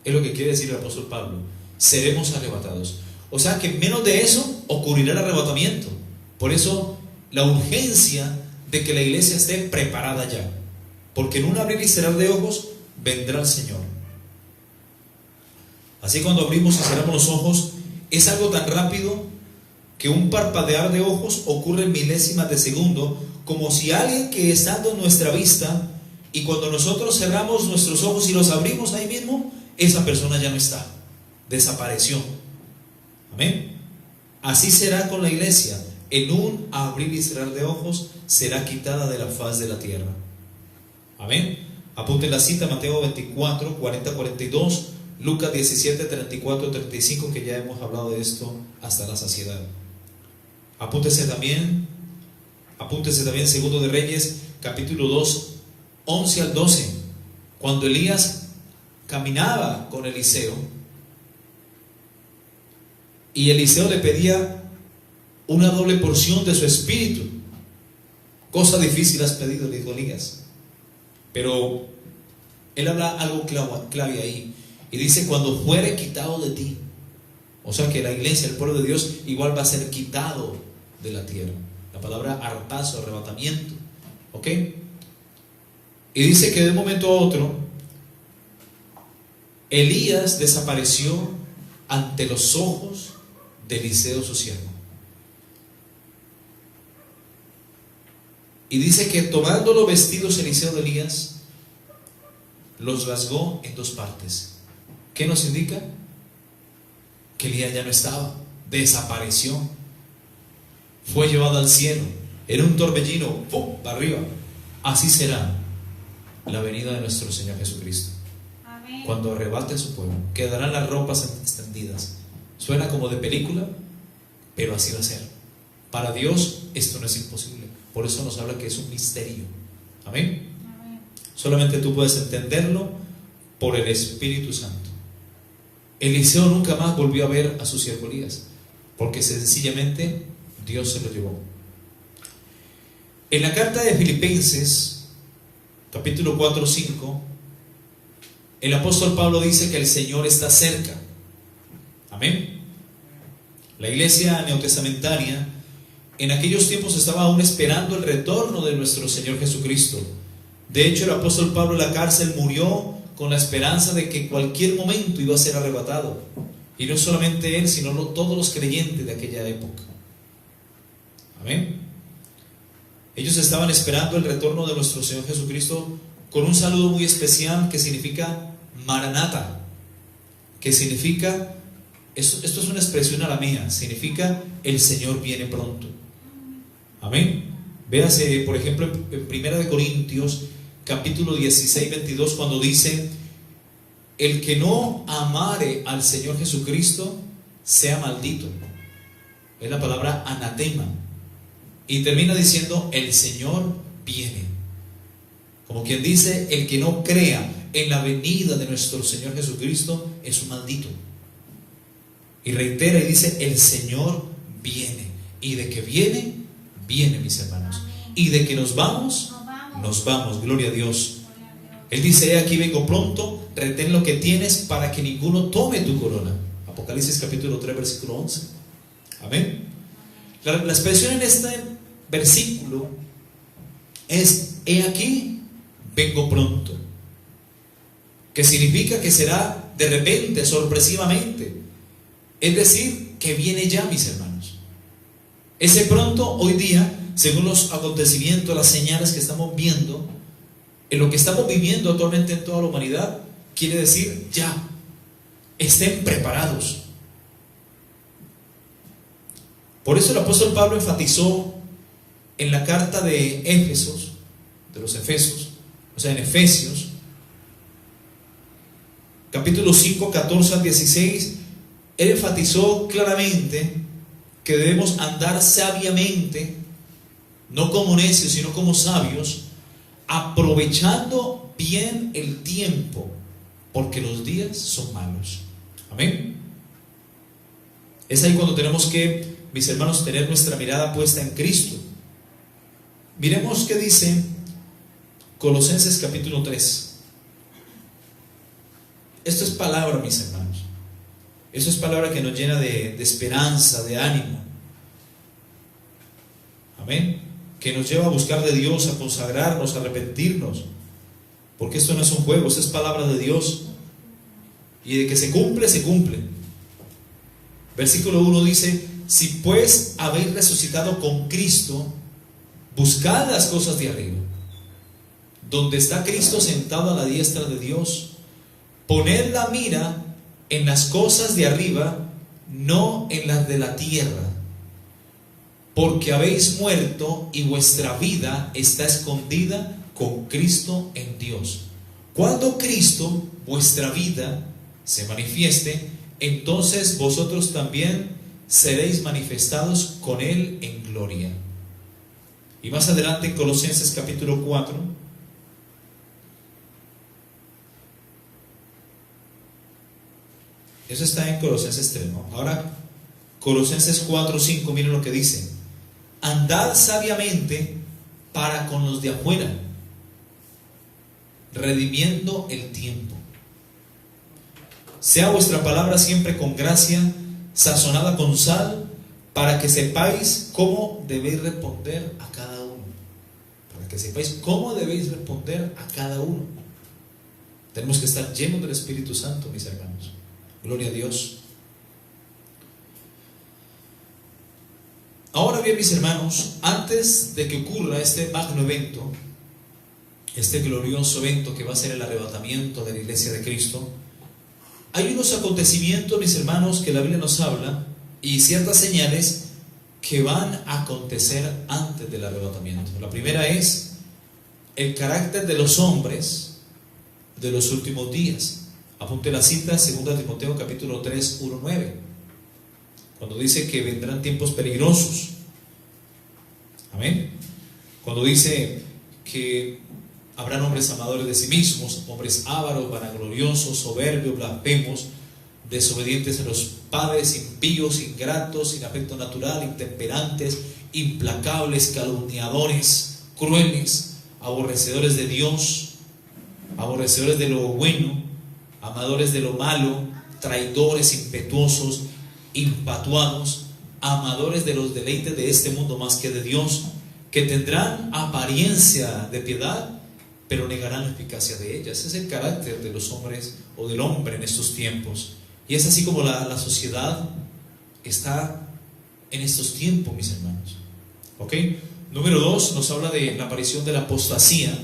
es lo que quiere decir el apóstol Pablo, seremos arrebatados. O sea que en menos de eso ocurrirá el arrebatamiento. Por eso la urgencia de que la iglesia esté preparada ya, porque en un abrir y cerrar de ojos vendrá el Señor. Así, cuando abrimos y cerramos los ojos, es algo tan rápido que un parpadear de ojos ocurre en milésimas de segundo, como si alguien que estando en nuestra vista, y cuando nosotros cerramos nuestros ojos y los abrimos ahí mismo, esa persona ya no está, desapareció. Amén. Así será con la iglesia. En un abrir y cerrar de ojos será quitada de la faz de la tierra. Amén. Apunten la cita: Mateo 24, 40, 42, Lucas 17, 34, 35, que ya hemos hablado de esto hasta la saciedad. Apúntese también Segundo de Reyes, capítulo 2, 11 al 12, cuando Elías caminaba con Eliseo y Eliseo le pedía una doble porción de su espíritu. Cosa difícil has pedido, le dijo Elías. Pero él habla algo clave ahí, y dice: cuando fuere quitado de ti. O sea que la iglesia, el pueblo de Dios, igual va a ser quitado de la tierra. La palabra hartazo, arrebatamiento. ¿Ok? Y dice que de un momento a otro Elías desapareció ante los ojos de Eliseo, su siervo. Y dice que tomando los vestidos Eliseo de Elías, los rasgó en dos partes. ¿Qué nos indica? Que Elías ya no estaba, desapareció, fue llevado al cielo, era un torbellino, ¡pum!, para arriba. Así será la venida de nuestro Señor Jesucristo. Amén. Cuando arrebate a su pueblo, quedarán las ropas extendidas. Suena como de película, pero así va a ser. Para Dios esto no es imposible. Por eso nos habla que es un misterio. Amén. Amén. Solamente tú puedes entenderlo por el Espíritu Santo. Eliseo nunca más volvió a ver a su siervo Elías, porque sencillamente Dios se lo llevó. En la carta de Filipenses, capítulo 4, 5, el apóstol Pablo dice que el Señor está cerca. Amén. La iglesia neotestamentaria en aquellos tiempos estaba aún esperando el retorno de nuestro Señor Jesucristo. De hecho, el apóstol Pablo en la cárcel murió con la esperanza de que en cualquier momento iba a ser arrebatado. Y no solamente él, sino todos los creyentes de aquella época. Amén. Ellos estaban esperando el retorno de nuestro Señor Jesucristo con un saludo muy especial que significa Maranata, que significa, esto es una expresión aramea, significa el Señor viene pronto. Amén. Véase, por ejemplo, en 1 Corintios capítulo 16, 22, cuando dice: el que no amare al Señor Jesucristo sea maldito. Es la palabra anatema. Y termina diciendo: el Señor viene. Como quien dice, el que no crea en la venida de nuestro Señor Jesucristo es un maldito. Y reitera y dice: el Señor viene. Y de que viene, viene, mis hermanos. Y de que nos vamos, nos vamos. Gloria a Dios. Él dice: he aquí vengo pronto, retén lo que tienes para que ninguno tome tu corona. Apocalipsis capítulo 3, versículo 11. Amén. La expresión en este versículo es: he aquí vengo pronto, que significa que será de repente, sorpresivamente. Es decir, que viene ya, mis hermanos. Ese pronto, hoy día, según los acontecimientos, las señales que estamos viendo, en lo que estamos viviendo actualmente en toda la humanidad, quiere decir ya. Estén preparados. Por eso el apóstol Pablo enfatizó en la carta de Éfesos, de los Efesios, o sea, en Efesios, capítulo 5, 14 al 16, él enfatizó claramente que debemos andar sabiamente, no como necios, sino como sabios, aprovechando bien el tiempo, porque los días son malos. Amén. Es ahí cuando tenemos que, mis hermanos, tener nuestra mirada puesta en Cristo. Miremos qué dice Colosenses capítulo 3. Esto es palabra, mis hermanos. Eso es palabra que nos llena de esperanza, de ánimo. Amén. Que nos lleva a buscar de Dios, a consagrarnos, a arrepentirnos. Porque esto no es un juego, esto es palabra de Dios. Y de que se cumple, se cumple. Versículo 1 dice: si pues habéis resucitado con Cristo, buscad las cosas de arriba, donde está Cristo sentado a la diestra de Dios. Poned la mira en las cosas de arriba, no en las de la tierra, porque habéis muerto y vuestra vida está escondida con Cristo en Dios. Cuando Cristo, vuestra vida, se manifieste, entonces vosotros también seréis manifestados con Él en gloria. Y más adelante en Colosenses capítulo 4, eso está en Colosenses 3, ¿no? Ahora, Colosenses 4, 5, miren lo que dice: andad sabiamente para con los de afuera, redimiendo el tiempo. Sea vuestra palabra siempre con gracia, sazonada con sal, para que sepáis cómo debéis responder a cada uno. Para que sepáis cómo debéis responder a cada uno. Tenemos que estar llenos del Espíritu Santo, mis hermanos. Gloria a Dios. Ahora bien, mis hermanos, antes de que ocurra este magno evento, este glorioso evento que va a ser el arrebatamiento de la iglesia de Cristo, hay unos acontecimientos, mis hermanos, que la Biblia nos habla, y ciertas señales que van a acontecer antes del arrebatamiento. La primera es el carácter de los hombres de los últimos días. Apunte la cita, 2 Timoteo capítulo 3, 1, 9, cuando dice que vendrán tiempos peligrosos. Amén. Cuando dice que habrán hombres amadores de sí mismos, hombres ávaros, vanagloriosos, soberbios, blasfemos, desobedientes a los padres, impíos, ingratos, sin afecto natural, intemperantes, implacables, calumniadores, crueles, aborrecedores de Dios, aborrecedores de lo bueno, amadores de lo malo, traidores, impetuosos, infatuados, amadores de los deleites de este mundo más que de Dios, que tendrán apariencia de piedad, pero negarán la eficacia de ella. Ese es el carácter de los hombres o del hombre en estos tiempos. Y es así como la sociedad está en estos tiempos, mis hermanos. ¿Ok? Número 2, nos habla de la aparición de la apostasía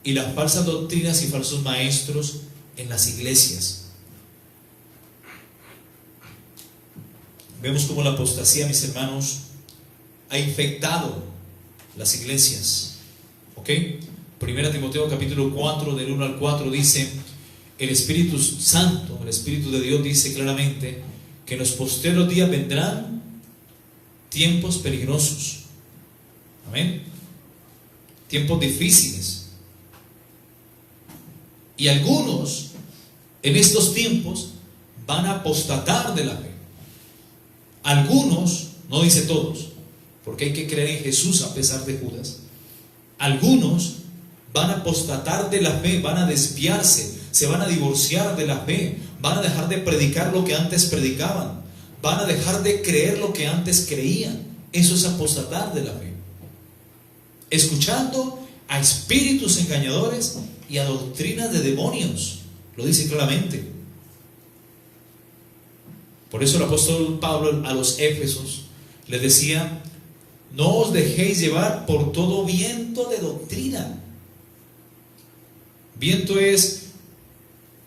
y las falsas doctrinas y falsos maestros en las iglesias. Vemos cómo la apostasía, mis hermanos, ha infectado las iglesias. ¿Ok? 1 Timoteo capítulo 4, del 1 al 4 dice: el Espíritu Santo, el Espíritu de Dios dice claramente que en los postreros días vendrán tiempos peligrosos. Amén. Tiempos difíciles. Y algunos en estos tiempos van a apostatar de la fe. Algunos, no dice todos, porque hay que creer en Jesús a pesar de Judas. Algunos van a apostatar de la fe, van a desviarse, se van a divorciar de la fe, van a dejar de predicar lo que antes predicaban, van a dejar de creer lo que antes creían. Eso es apostatar de la fe. Escuchando a espíritus engañadores y a doctrinas de demonios, lo dice claramente. Por eso el apóstol Pablo a los Éfesos les decía: no os dejéis llevar por todo viento de doctrina. Viento es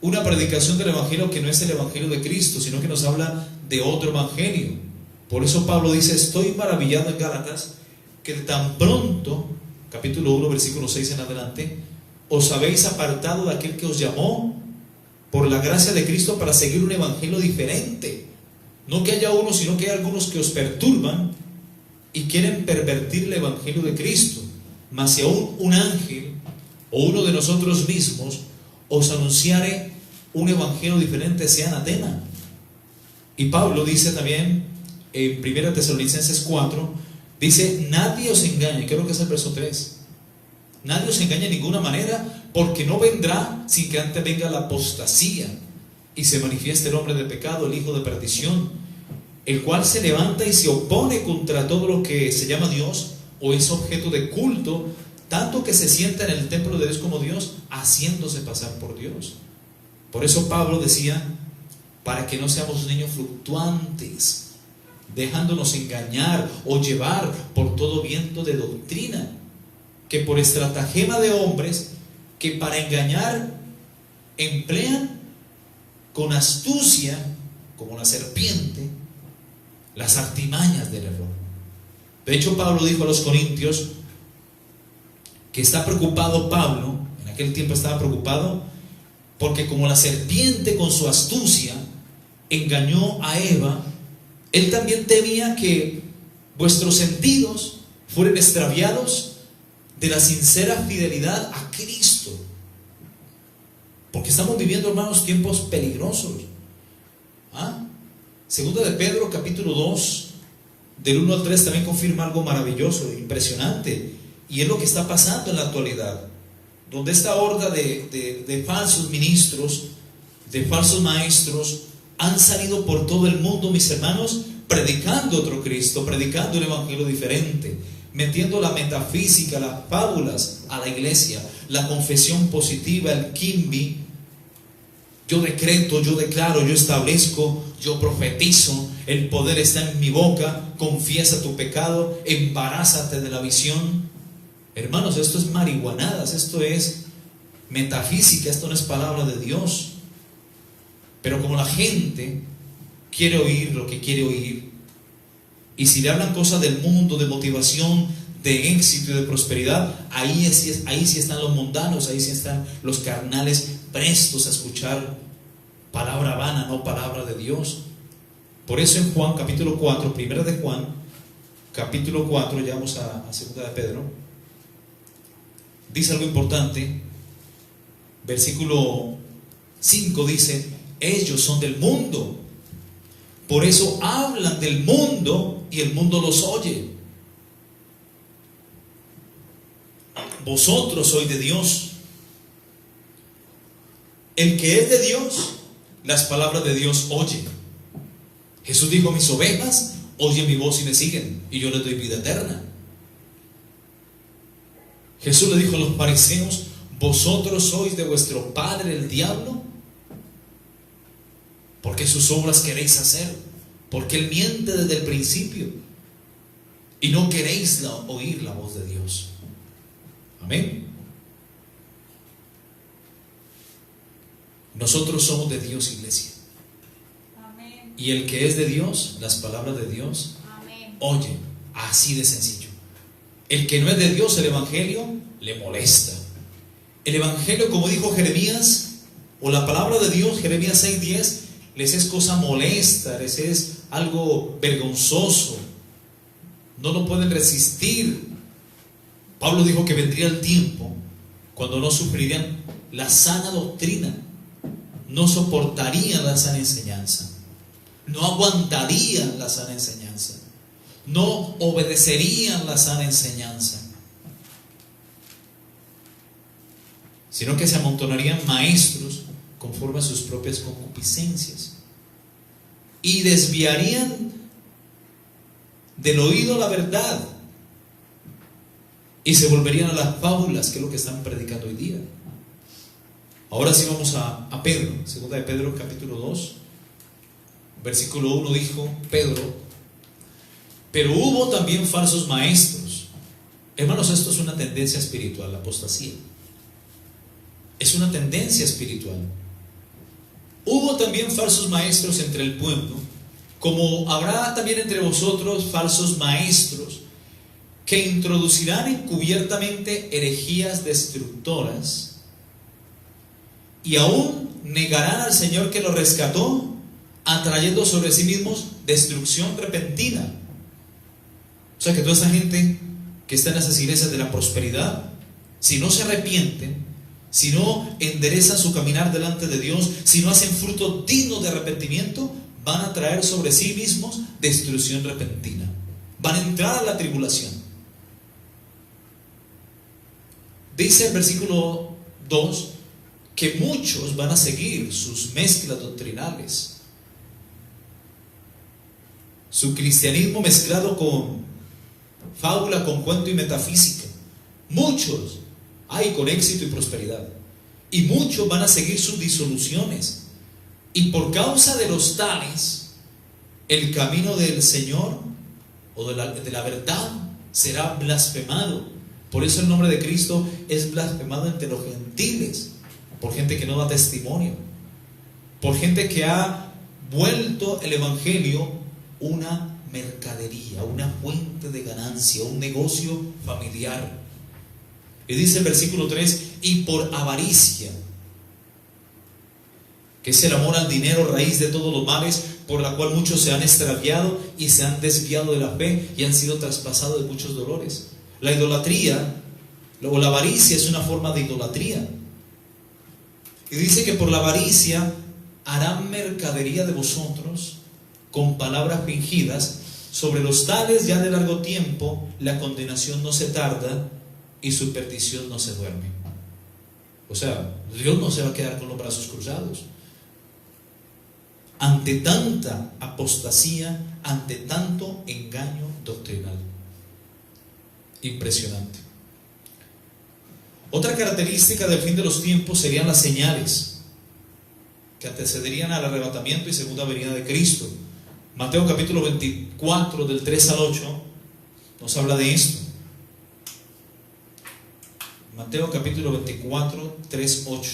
una predicación del evangelio que no es el evangelio de Cristo, sino que nos habla de otro evangelio. Por eso Pablo dice: estoy maravillado en Gálatas que tan pronto, capítulo 1, versículo 6 en adelante, os habéis apartado de aquel que os llamó por la gracia de Cristo para seguir un evangelio diferente. No que haya uno, sino que hay algunos que os perturban y quieren pervertir el evangelio de Cristo. Mas si aún un ángel o uno de nosotros mismos os anunciare un evangelio diferente, sea anatema. Y Pablo dice también en 1 Tesalonicenses 4, dice: nadie os engañe, creo que es el verso 3, nadie os engañe de ninguna manera, porque no vendrá sin que antes venga la apostasía y se manifieste el hombre de pecado, el hijo de perdición, el cual se levanta y se opone contra todo lo que se llama Dios o es objeto de culto, tanto que se sienta en el templo de Dios como Dios, haciéndose pasar por Dios. Por eso Pablo decía: para que no seamos niños fluctuantes, dejándonos engañar o llevar por todo viento de doctrina, que por estratagema de hombres que para engañar emplean con astucia, como la serpiente, las artimañas del error. De hecho, Pablo dijo a los corintios que está preocupado Pablo, en aquel tiempo estaba preocupado, porque como la serpiente con su astucia engañó a Eva, él también temía que vuestros sentidos fueran extraviados de la sincera fidelidad a Cristo. Porque estamos viviendo, hermanos, tiempos peligrosos. Segunda de Pedro, capítulo 2, del 1 al 3, también confirma algo maravilloso, impresionante. Y es lo que está pasando en la actualidad, donde esta horda de falsos ministros, de falsos maestros, han salido por todo el mundo, mis hermanos, predicando otro Cristo, predicando un evangelio diferente, metiendo la metafísica, las fábulas a la iglesia, la confesión positiva, el kimbi. Yo decreto, yo declaro, yo establezco, yo profetizo, el poder está en mi boca, confiesa tu pecado, embarázate de la visión. Hermanos, esto es marihuanadas, esto es metafísica, esto no es palabra de Dios. Pero como la gente quiere oír lo que quiere oír, y si le hablan cosas del mundo, de motivación, de éxito y de prosperidad, ahí sí están los mundanos, ahí sí están los carnales prestos a escuchar palabra vana, no palabra de Dios. Por eso en Juan capítulo 4, primera de Juan capítulo 4, ya vamos a segunda de Pedro, dice algo importante. Versículo 5 dice: ellos son del mundo, por eso hablan del mundo y el mundo los oye. Vosotros sois de Dios. El que es de Dios, las palabras de Dios oye. Jesús dijo: mis ovejas oyen mi voz y me siguen, y yo les doy vida eterna. Jesús le dijo a los fariseos: vosotros sois de vuestro padre el diablo, porque sus obras queréis hacer, porque él miente desde el principio, y no queréis oír la voz de Dios. Amén. Nosotros somos de Dios, iglesia. Amén. Y el que es de Dios, las palabras de Dios, Amén, oye, así de sencillo. El que no es de Dios, el evangelio le molesta. El evangelio, como dijo Jeremías, o la palabra de Dios, Jeremías 6:10, les es cosa molesta, les es algo vergonzoso, no lo pueden resistir. Pablo dijo que vendría el tiempo cuando no sufrirían la sana doctrina, no soportarían la sana enseñanza, no aguantarían la sana enseñanza, no obedecerían la sana enseñanza, sino que se amontonarían maestros conforme a sus propias concupiscencias y desviarían del oído la verdad y se volverían a las fábulas, que es lo que están predicando hoy día. Ahora sí vamos a Pedro, segunda de Pedro capítulo 2, versículo 1, dijo Pedro: pero hubo también falsos maestros. Hermanos, esto es una tendencia espiritual, la apostasía. Es una tendencia espiritual. Hubo también falsos maestros entre el pueblo, como habrá también entre vosotros falsos maestros, que introducirán encubiertamente herejías destructoras, y aún negarán al Señor que los rescató, atrayendo sobre sí mismos destrucción repentina. O sea que toda esa gente que está en esas iglesias de la prosperidad, si no se arrepienten, si no enderezan su caminar delante de Dios, si no hacen fruto digno de arrepentimiento, van a traer sobre sí mismos destrucción repentina, van a entrar a la tribulación. Dice el versículo 2 que muchos van a seguir sus mezclas doctrinales, su cristianismo mezclado con fábula, con cuento y metafísica. Muchos hay con éxito y prosperidad, y muchos van a seguir sus disoluciones, y por causa de los tales el camino del Señor o de la verdad será blasfemado. Por eso el nombre de Cristo es blasfemado entre los gentiles, por gente que no da testimonio, por gente que ha vuelto el evangelio una mercadería, una fuente de ganancia, un negocio familiar. Y dice el versículo 3, y por avaricia, que es el amor al dinero, raíz de todos los males, por la cual muchos se han extraviado y se han desviado de la fe y han sido traspasados de muchos dolores. La idolatría o la avaricia es una forma de idolatría. Y dice que por la avaricia harán mercadería de vosotros con palabras fingidas. Sobre los tales ya de largo tiempo la condenación no se tarda y su perdición no se duerme. O sea, Dios no se va a quedar con los brazos cruzados. Ante tanta apostasía, ante tanto engaño doctrinal. Impresionante. Otra característica del fin de los tiempos serían las señales que antecederían al arrebatamiento y segunda venida de Cristo. Mateo capítulo 24 del 3 al 8 nos habla de esto. Mateo capítulo 24, 3, 8.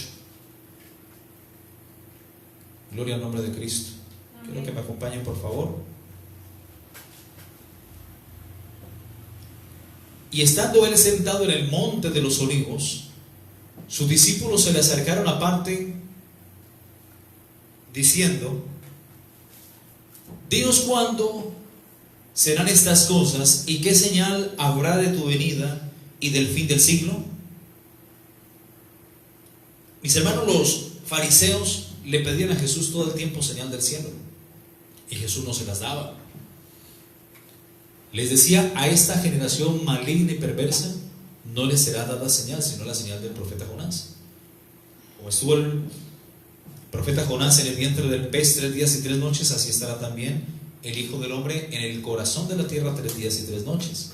Gloria al nombre de Cristo. Quiero que me acompañen, por favor. Y estando él sentado en el monte de los olivos, sus discípulos se le acercaron aparte, diciendo: dinos cuándo serán estas cosas y qué señal habrá de tu venida y del fin del siglo. Mis hermanos, los fariseos le pedían a Jesús todo el tiempo señal del cielo y Jesús no se las daba. Les decía: a esta generación maligna y perversa no les será dada señal, sino la señal del profeta Jonás. Como estuvo el profeta Jonás en el vientre del pez 3 días y 3 noches, así estará también el Hijo del Hombre en el corazón de la tierra 3 días y 3 noches.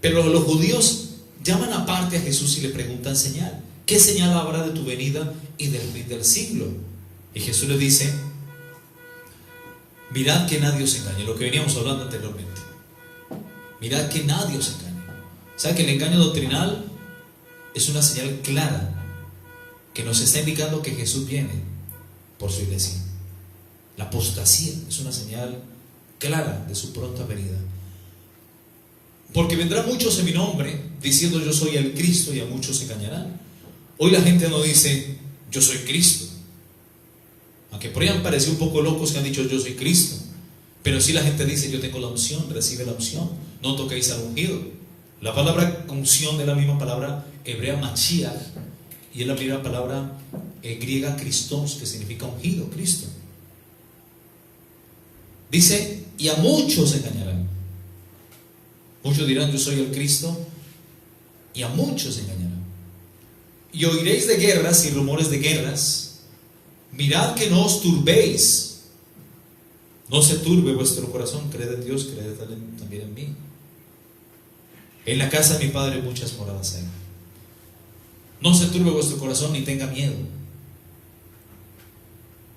Pero los judíos llaman aparte a Jesús y le preguntan señal. ¿Qué señal habrá de tu venida y del fin del siglo? Y Jesús les dice: mirad que nadie os engañe. Lo que veníamos hablando anteriormente. Mirad que nadie os engañe. ¿Sabe que el engaño doctrinal es una señal clara que nos está indicando que Jesús viene por su iglesia? La apostasía es una señal clara de su pronta venida. Porque vendrán muchos en mi nombre diciendo: yo soy el Cristo, y a muchos se engañarán. Hoy la gente no dice: yo soy Cristo. Aunque por ahí han parecido un poco locos que han dicho: yo soy Cristo. Pero sí la gente dice: yo tengo la unción, recibe la unción, no toquéis al ungido. La palabra unción es la misma palabra hebrea Mashiach, y es la misma palabra griega Christos, que significa ungido, Cristo. Dice: y a muchos se engañarán. Muchos dirán: yo soy el Cristo, y a muchos se engañarán. Y oiréis de guerras y rumores de guerras. Mirad que no os turbéis. No se turbe vuestro corazón. Creed en Dios, creed también en mí. En la casa de mi Padre muchas moradas hay. No se turbe vuestro corazón ni tenga miedo.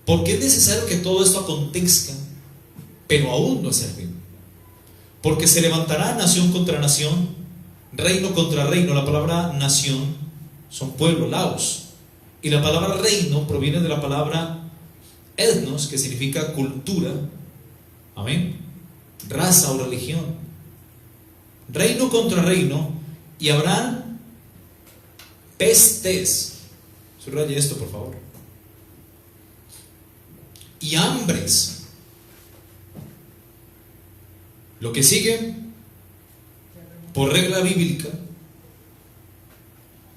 Porque es necesario que todo esto acontezca, pero aún no es el fin. Porque se levantará nación contra nación, reino contra reino. La palabra nación son pueblos, laos. Y la palabra reino proviene de la palabra etnos, que significa cultura. Amén. Raza o religión. Reino contra reino. Y habrán pestes. Subraye esto, por favor. Y hambres. Lo que sigue, por regla bíblica,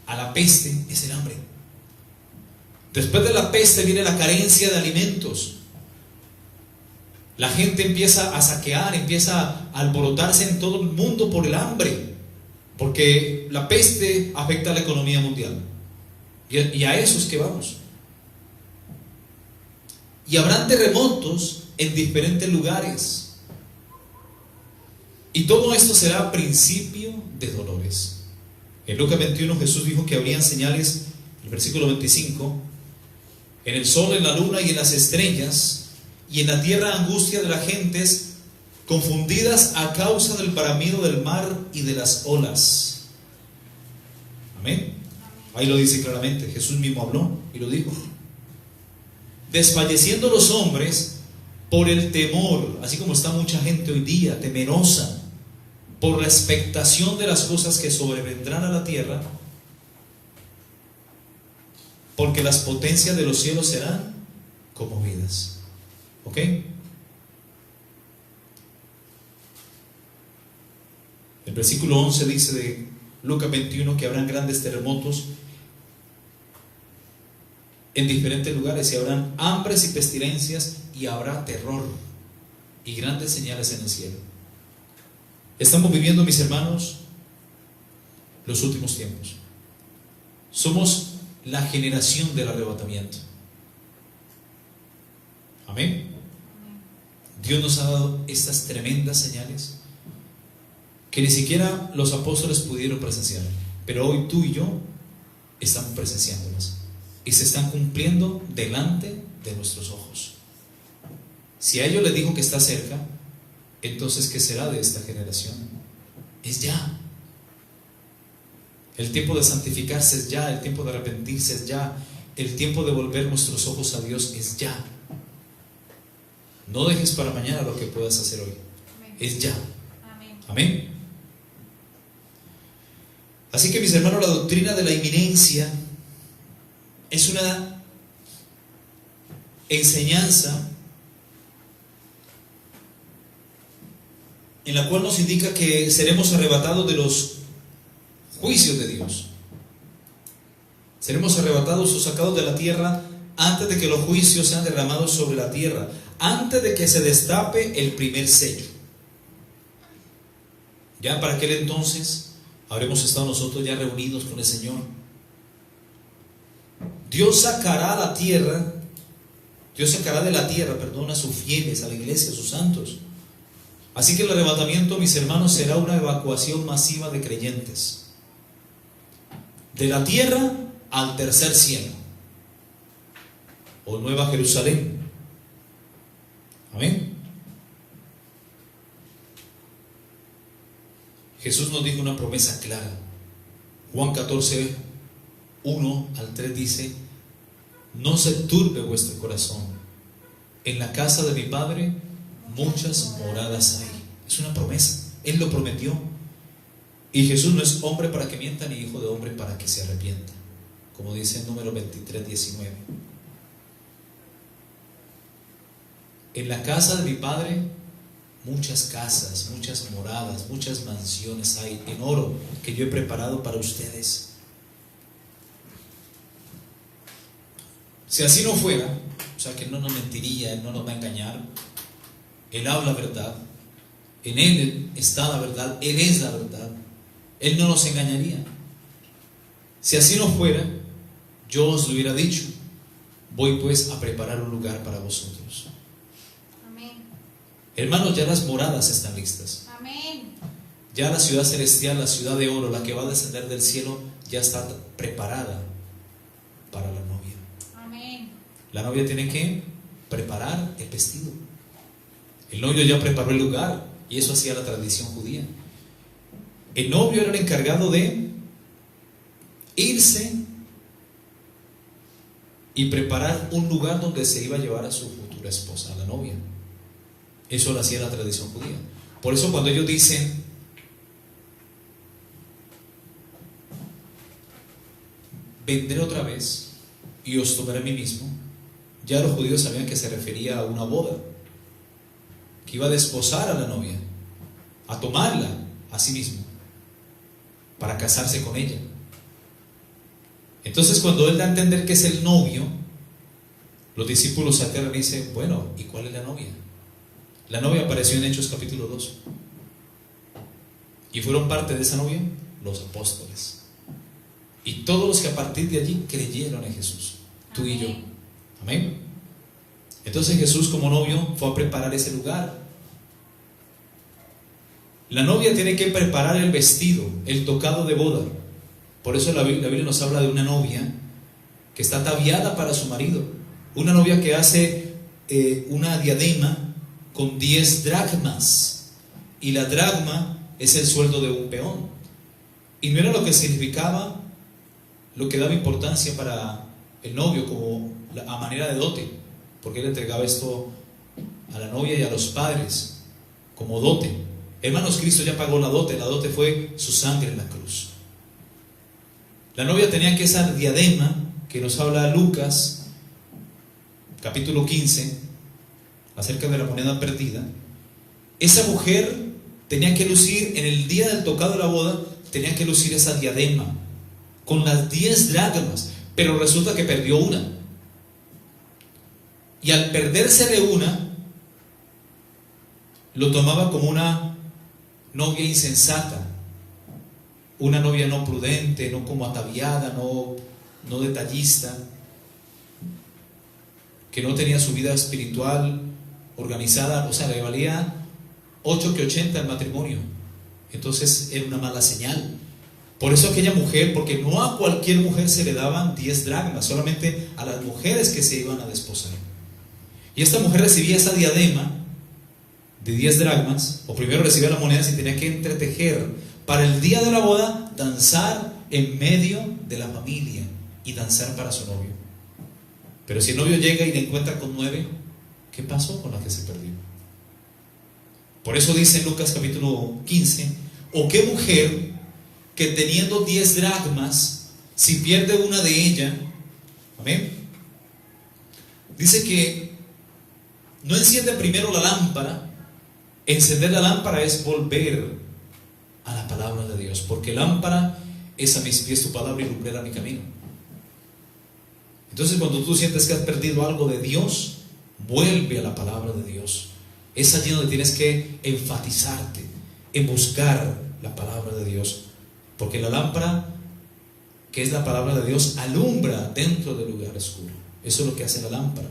a la peste es el hambre. Después de la peste viene la carencia de alimentos. La gente empieza a saquear, empieza a alborotarse en todo el mundo por el hambre, porque la peste afecta a la economía mundial. Y a eso es que vamos. Y habrán terremotos en diferentes lugares. Y todo esto será principio de dolores. En Lucas 21 Jesús dijo que habrían señales, el versículo 25, en el sol, en la luna y en las estrellas, y en la tierra angustia de las gentes, confundidas a causa del bramido del mar y de las olas. Amén. Ahí lo dice claramente, Jesús mismo habló y lo dijo. Desfalleciendo los hombres por el temor, así como está mucha gente hoy día temerosa por la expectación de las cosas que sobrevendrán a la tierra, porque las potencias de los cielos serán conmovidas. ¿Ok? El versículo 11 dice de Lucas 21 que habrán grandes terremotos en diferentes lugares, y habrán hambres y pestilencias, y habrá terror y grandes señales en el cielo. Estamos viviendo, mis hermanos, los últimos tiempos. Somos la generación del arrebatamiento. Amén. Dios nos ha dado estas tremendas señales que ni siquiera los apóstoles pudieron presenciar, pero hoy tú y yo estamos presenciándolas y se están cumpliendo delante de nuestros ojos. Si a ellos les dijo que está cerca, entonces ¿qué será de esta generación? Es ya. El tiempo de santificarse es ya, el tiempo de arrepentirse es ya, el tiempo de volver nuestros ojos a Dios es ya. No dejes para mañana lo que puedas hacer hoy. Amén. Es ya. Amén. Amén. Así que, mis hermanos, la doctrina de la inminencia es una enseñanza en la cual nos indica que seremos arrebatados de los juicios de Dios. Seremos arrebatados o sacados de la tierra antes de que los juicios sean derramados sobre la tierra, antes de que se destape el primer sello. Ya para aquel entonces habremos estado nosotros ya reunidos con el Señor. Dios sacará a la tierra, Dios sacará de la tierra, a sus fieles, a la iglesia, a sus santos. Así que el arrebatamiento, mis hermanos, será una evacuación masiva de creyentes de la tierra al tercer cielo, o Nueva Jerusalén. Amén. Jesús nos dijo una promesa clara. Juan 14, 1 al 3 dice: no se turbe vuestro corazón, en la casa de mi Padre muchas moradas hay. Es una promesa, Él lo prometió. Y Jesús no es hombre para que mienta, ni hijo de hombre para que se arrepienta, como dice en Número 23, 19. En la casa de mi Padre muchas casas, muchas moradas, muchas mansiones hay en oro que yo he preparado para ustedes. Si así no fuera, o sea que no nos mentiría, Él no nos va a engañar, Él habla verdad, en Él está la verdad, Él es la verdad, Él no nos engañaría. Si así no fuera, yo os lo hubiera dicho: voy pues a preparar un lugar para vosotros. Amén. Hermanos, ya las moradas están listas. Amén. Ya la ciudad celestial, la ciudad de oro, la que va a descender del cielo, ya está preparada para la novia. Amén. La novia tiene que preparar el vestido. El novio ya preparó el lugar, y eso hacía la tradición judía. El novio era el encargado de irse y preparar un lugar donde se iba a llevar a su futura esposa, a la novia. Eso lo hacía la tradición judía. Por eso cuando ellos dicen: vendré otra vez y os tomaré a mí mismo, ya los judíos sabían que se refería a una boda, que iba a desposar a la novia, a tomarla a sí mismo, para casarse con ella. Entonces, cuando Él da a entender que es el novio, los discípulos se aterran y dicen: bueno, ¿y cuál es la novia? La novia apareció en Hechos capítulo 2. ¿Y fueron parte de esa novia? Los apóstoles. Y todos los que a partir de allí creyeron en Jesús, tú y yo. Amén. Entonces Jesús, como novio, fue a preparar ese lugar. La novia tiene que preparar el vestido, el tocado de boda. Por eso la Biblia nos habla de una novia que está ataviada para su marido. Una novia que hace una diadema con 10 dracmas. Y la dracma es el sueldo de un peón. Y no era lo que significaba, lo que daba importancia para el novio como a manera de dote, porque él entregaba esto a la novia y a los padres como dote. Hermanos, Cristo ya pagó la dote fue su sangre en la cruz. La novia tenía que esa diadema que nos habla Lucas, capítulo 15, acerca de la moneda perdida. Esa mujer tenía que lucir, en el día del tocado de la boda, tenía que lucir esa diadema con las 10 dracmas, pero resulta que perdió una. Y al perdérsele una, lo tomaba como una novia insensata, una novia no prudente, no como ataviada, no detallista, que no tenía su vida espiritual organizada. O sea, le valía 8 que 80 el matrimonio. Entonces era una mala señal. Por eso aquella mujer, porque no a cualquier mujer se le daban 10 dracmas, solamente a las mujeres que se iban a desposar. Y esta mujer recibía esa diadema de 10 dracmas, o primero recibía las monedas y tenía que entretejer para el día de la boda, danzar en medio de la familia y danzar para su novio. Pero si el novio llega y le encuentra con 9, ¿qué pasó con la que se perdió? Por eso dice en Lucas capítulo 15, o qué mujer que teniendo 10 dracmas, si pierde una de ellas, amén, dice que no enciende primero la lámpara. Encender la lámpara es volver a la palabra de Dios, porque lámpara es a mis pies tu palabra y lumbrera mi camino. Entonces, cuando tú sientes que has perdido algo de Dios, vuelve a la palabra de Dios. Es allí donde tienes que enfatizarte en buscar la palabra de Dios, porque la lámpara, que es la palabra de Dios, alumbra dentro del lugar oscuro. Eso es lo que hace la lámpara.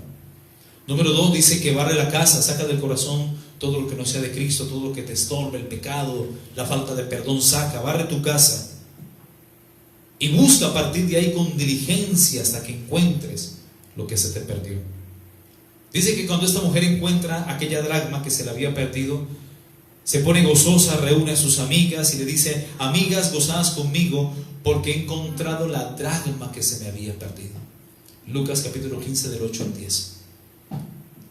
Número 2, dice que barre la casa, saca del corazón todo lo que no sea de Cristo, todo lo que te estorbe, el pecado, la falta de perdón, saca, barre tu casa y busca a partir de ahí con diligencia hasta que encuentres lo que se te perdió. Dice que cuando esta mujer encuentra aquella dracma que se le había perdido, se pone gozosa, reúne a sus amigas y le dice: amigas, gozadas conmigo porque he encontrado la dracma que se me había perdido. Lucas capítulo 15 del 8 al 10.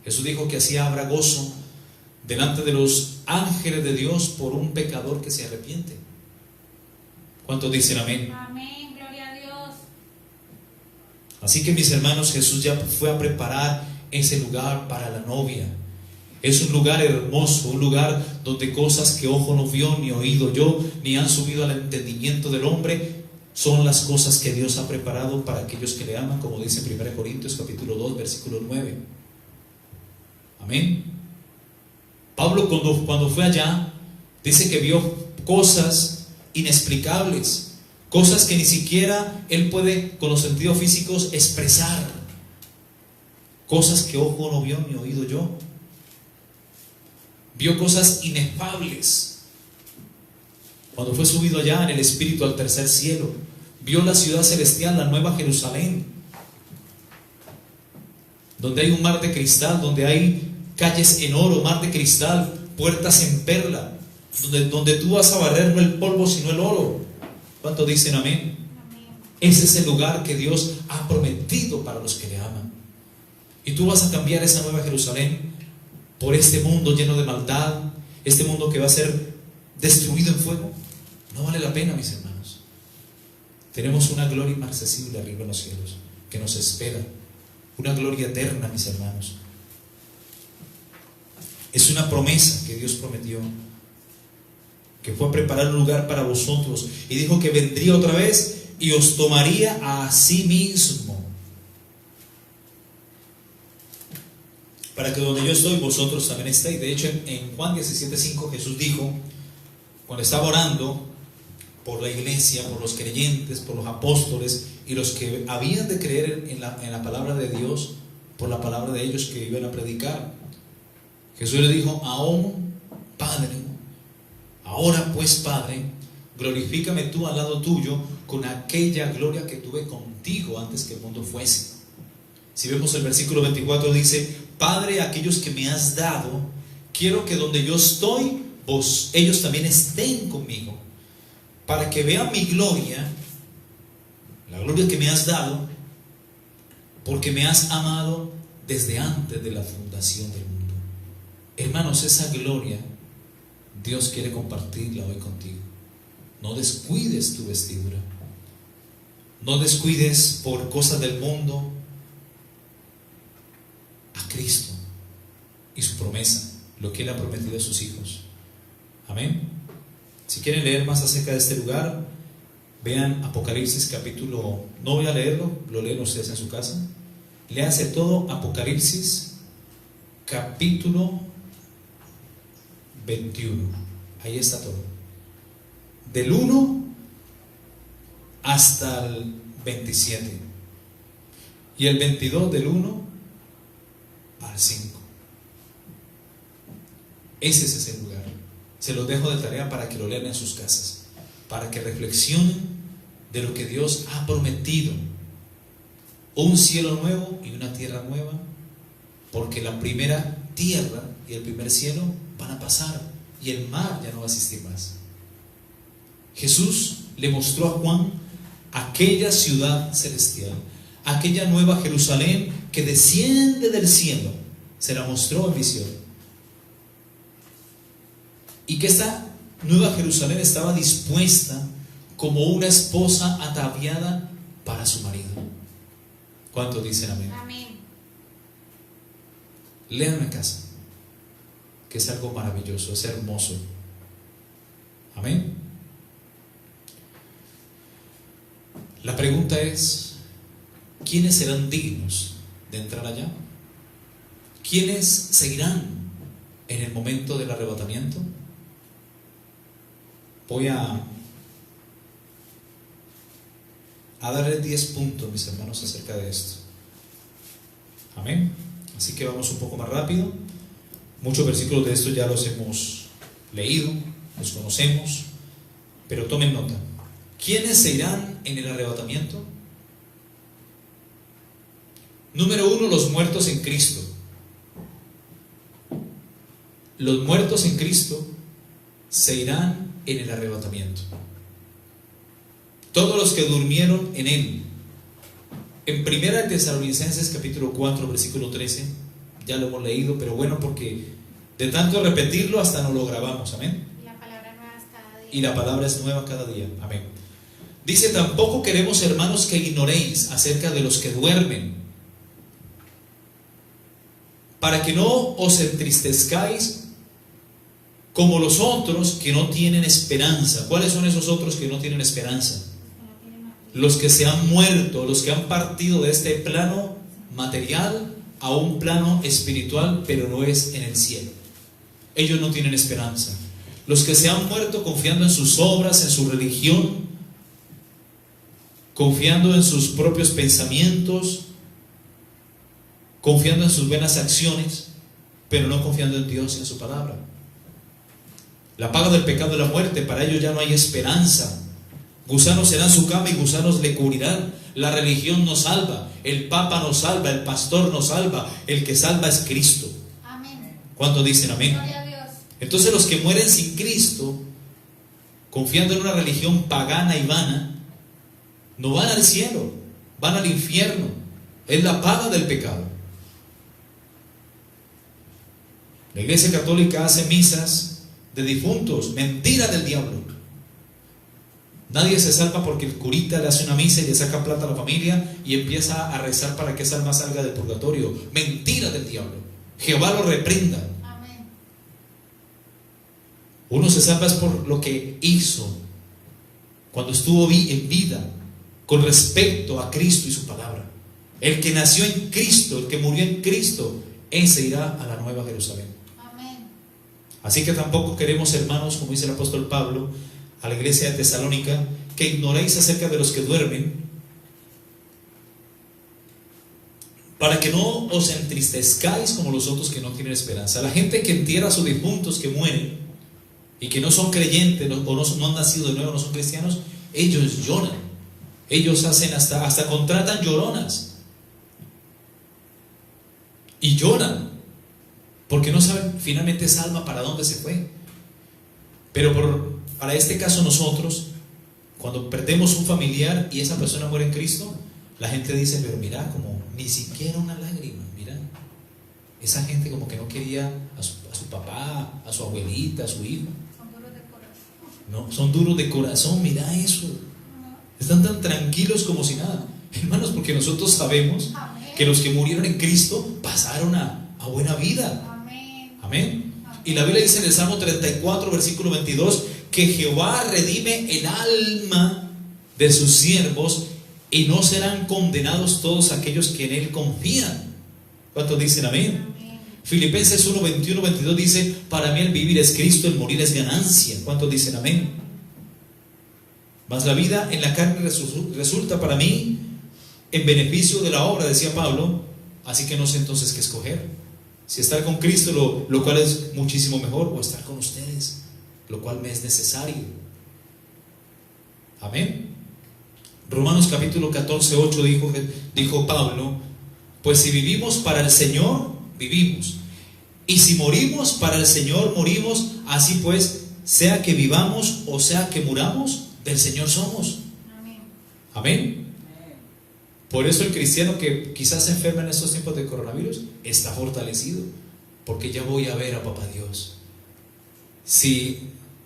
Jesús dijo que así habrá gozo delante de los ángeles de Dios por un pecador que se arrepiente. ¿Cuántos dicen amén? Amén, gloria a Dios. Así que, mis hermanos, Jesús ya fue a preparar ese lugar para la novia. Es un lugar hermoso, un lugar donde cosas que ojo no vio, ni oído yo, ni han subido al entendimiento del hombre, son las cosas que Dios ha preparado para aquellos que le aman, como dice 1 Corintios capítulo 2, versículo 9. Amén. Pablo cuando fue allá, dice que vio cosas inexplicables, cosas que ni siquiera él puede con los sentidos físicos expresar, cosas que ojo no vio ni oído yo. Vio cosas inefables. Cuando fue subido allá en el Espíritu al tercer cielo, vio la ciudad celestial, la nueva Jerusalén, donde hay un mar de cristal, donde hay calles en oro, mar de cristal, puertas en perla, donde tú vas a barrer no el polvo sino el oro. ¿Cuántos dicen amén? Amén. Ese es el lugar que Dios ha prometido para los que le aman. Y tú vas a cambiar esa nueva Jerusalén por este mundo lleno de maldad, este mundo que va a ser destruido en fuego. No vale la pena, mis hermanos. Tenemos una gloria inaccesible arriba en los cielos que nos espera, una gloria eterna, mis hermanos. Es una promesa que Dios prometió, que fue a preparar un lugar para vosotros, y dijo que vendría otra vez y os tomaría a sí mismo, para que donde yo estoy vosotros también estéis. De hecho, en Juan 17:5 Jesús dijo, cuando estaba orando por la iglesia, por los creyentes, por los apóstoles y los que habían de creer en la palabra de Dios, por la palabra de ellos que iban a predicar, Jesús le dijo: aún Padre, ahora pues Padre, glorifícame tú al lado tuyo con aquella gloria que tuve contigo antes que el mundo fuese. Si vemos el versículo 24 dice: Padre, aquellos que me has dado, quiero que donde yo estoy, ellos también estén conmigo, para que vean mi gloria, la gloria que me has dado, porque me has amado desde antes de la fundación del mundo. Hermanos, esa gloria Dios quiere compartirla hoy contigo. No descuides tu vestidura. No descuides por cosas del mundo a Cristo y su promesa, lo que Él ha prometido a sus hijos. Amén. Si quieren leer más acerca de este lugar, vean Apocalipsis capítulo, no voy a leerlo, lo leen ustedes en su casa. Léanse todo Apocalipsis capítulo 21. Ahí está todo. Del 1 hasta el 27. Y el 22 del 1 al 5. Ese es ese lugar. Se los dejo de tarea para que lo lean en sus casas, para que reflexionen de lo que Dios ha prometido. Un cielo nuevo y una tierra nueva, porque la primera tierra y el primer cielo van a pasar y el mar ya no va a existir más. Jesús le mostró a Juan aquella ciudad celestial, aquella nueva Jerusalén que desciende del cielo. Se la mostró en visión. Y que esta nueva Jerusalén estaba dispuesta como una esposa ataviada para su marido. ¿Cuántos dicen amén? Amén. Lean en casa, que es algo maravilloso, es hermoso. Amén. La pregunta es, ¿quiénes serán dignos de entrar allá? ¿Quiénes seguirán en el momento del arrebatamiento? Voy a darles 10 puntos, mis hermanos, acerca de esto. Amén. Así que vamos un poco más rápido. Muchos versículos de esto ya los hemos leído, los conocemos, pero tomen nota. ¿Quiénes se irán en el arrebatamiento? Número 1, los muertos en Cristo. Los muertos en Cristo se irán en el arrebatamiento. Todos los que durmieron en Él. En 1 Tesalonicenses capítulo 4 versículo 13, ya lo hemos leído, pero bueno, porque de tanto repetirlo hasta no lo grabamos. Amén. Y la palabra nueva es cada día. Y la palabra es nueva cada día. Amén. Dice, tampoco queremos, hermanos, que ignoréis acerca de los que duermen, para que no os entristezcáis como los otros que no tienen esperanza. ¿Cuáles son esos otros que no tienen esperanza? Los que se han muerto, los que han partido de este plano material a un plano espiritual, pero no es en el cielo. Ellos no tienen esperanza. Los que se han muerto confiando en sus obras, en su religión, confiando en sus propios pensamientos, confiando en sus buenas acciones, pero no confiando en Dios y en su palabra. La paga del pecado es la muerte. Para ellos ya no hay esperanza. Gusanos serán su cama y gusanos le cubrirán. La religión nos salva, el Papa nos salva, el pastor nos salva. El que salva es Cristo. Amén. ¿Cuántos dicen amén? Gloria a Dios. Entonces los que mueren sin Cristo, confiando en una religión pagana y vana, no van al cielo, van al infierno. Es la paga del pecado. La Iglesia Católica hace misas de difuntos, mentira del diablo. Nadie se salva porque el curita le hace una misa y le saca plata a la familia y empieza a rezar para que esa alma salga del purgatorio. Mentira del diablo. Jehová lo reprenda. Amén. Uno se salva es por lo que hizo cuando estuvo en vida con respecto a Cristo y su palabra. El que nació en Cristo, el que murió en Cristo, ese irá a la nueva Jerusalén. Así que tampoco queremos, hermanos, como dice el apóstol Pablo a la iglesia de Tesalónica, que ignoréis acerca de los que duermen, para que no os entristezcáis como los otros que no tienen esperanza. La gente que entierra a sus difuntos que mueren y que no son creyentes o no han nacido de nuevo, no son cristianos, ellos lloran. Ellos hacen hasta contratan lloronas y lloran porque no saben finalmente esa alma para dónde se fue. Pero para este caso nosotros, cuando perdemos un familiar y esa persona muere en Cristo, la gente dice, pero mira, como ni siquiera una lágrima, mira, esa gente como que no quería a su papá, a su abuelita, a su hijo. Son duros de corazón. No, son duros de corazón, mira eso. Están tan tranquilos como si nada. Hermanos, porque nosotros sabemos Amén. que los que murieron en Cristo pasaron a buena vida. Amén. Amén. Y la Biblia dice en el Salmo 34, versículo 22, que Jehová redime el alma de sus siervos y no serán condenados todos aquellos que en él confían. ¿Cuántos dicen amén? Amén. Filipenses 1, 21, 22 dice, para mí el vivir es Cristo, el morir es ganancia. ¿Cuántos dicen amén? Mas la vida en la carne resulta para mí en beneficio de la obra, decía Pablo, así que no sé entonces qué escoger. Si estar con Cristo, lo cual es muchísimo mejor, o estar con ustedes, lo cual me es necesario. Amén. Romanos capítulo 14, 8 dijo Pablo, pues si vivimos para el Señor, vivimos. Y si morimos para el Señor, morimos. Así pues, sea que vivamos o sea que muramos, del Señor somos. Amén. Amén. Por eso el cristiano que quizás se enferma en estos tiempos de coronavirus está fortalecido, porque ya voy a ver a Papá Dios. Si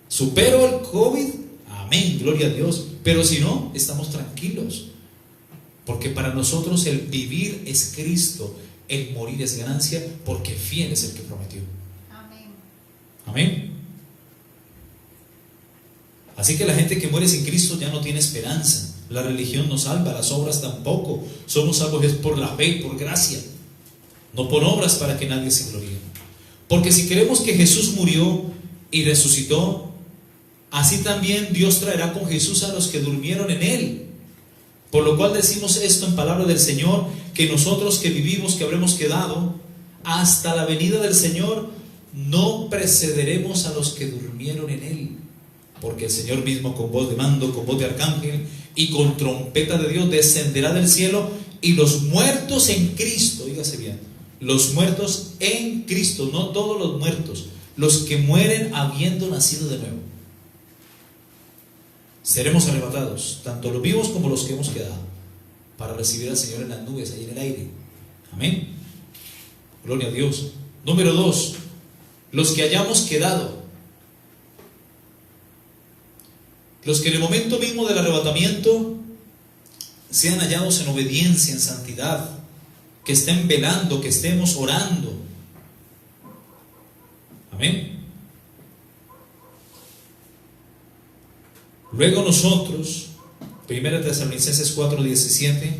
supero el COVID, amén, gloria a Dios. Pero si no, estamos tranquilos, porque para nosotros el vivir es Cristo, el morir es ganancia, porque fiel es el que prometió. Amén. Amén. Así que la gente que muere sin Cristo ya no tiene esperanza. La religión no salva, las obras tampoco. Somos salvos es por la fe, por gracia, no por obras para que nadie se gloríe. Porque si creemos que Jesús murió y resucitó, así también Dios traerá con Jesús a los que durmieron en Él. Por lo cual decimos esto en palabra del Señor, que nosotros que vivimos, que habremos quedado hasta la venida del Señor, no precederemos a los que durmieron en Él. Porque el Señor mismo con voz de mando, con voz de arcángel y con trompeta de Dios descenderá del cielo, y los muertos en Cristo, dígase bien, los muertos en Cristo, no todos los muertos, los que mueren habiendo nacido de nuevo, seremos arrebatados, tanto los vivos como los que hemos quedado, para recibir al Señor en las nubes, ahí en el aire. Amén. Gloria a Dios. Número 2, los que hayamos quedado. Los que en el momento mismo del arrebatamiento sean hallados en obediencia, en santidad, que estén velando, que estemos orando. Amén. Luego nosotros, 1 Tesalonicenses 4:17,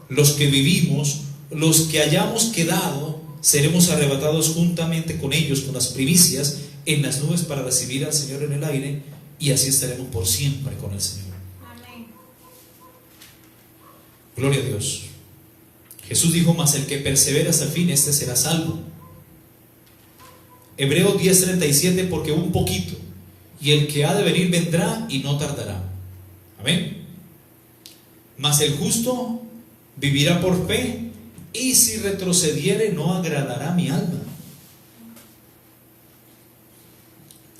los que vivimos, los que hayamos quedado, seremos arrebatados juntamente con ellos, con las primicias, en las nubes para recibir al Señor en el aire, y así estaremos por siempre con el Señor. Amén. Gloria a Dios. Jesús dijo, mas el que persevera hasta el fin, este será salvo. Hebreos 10:37, porque un poquito, y el que ha de venir vendrá y no tardará. Amén. Mas el justo vivirá por fe, y si retrocediere no agradará mi alma.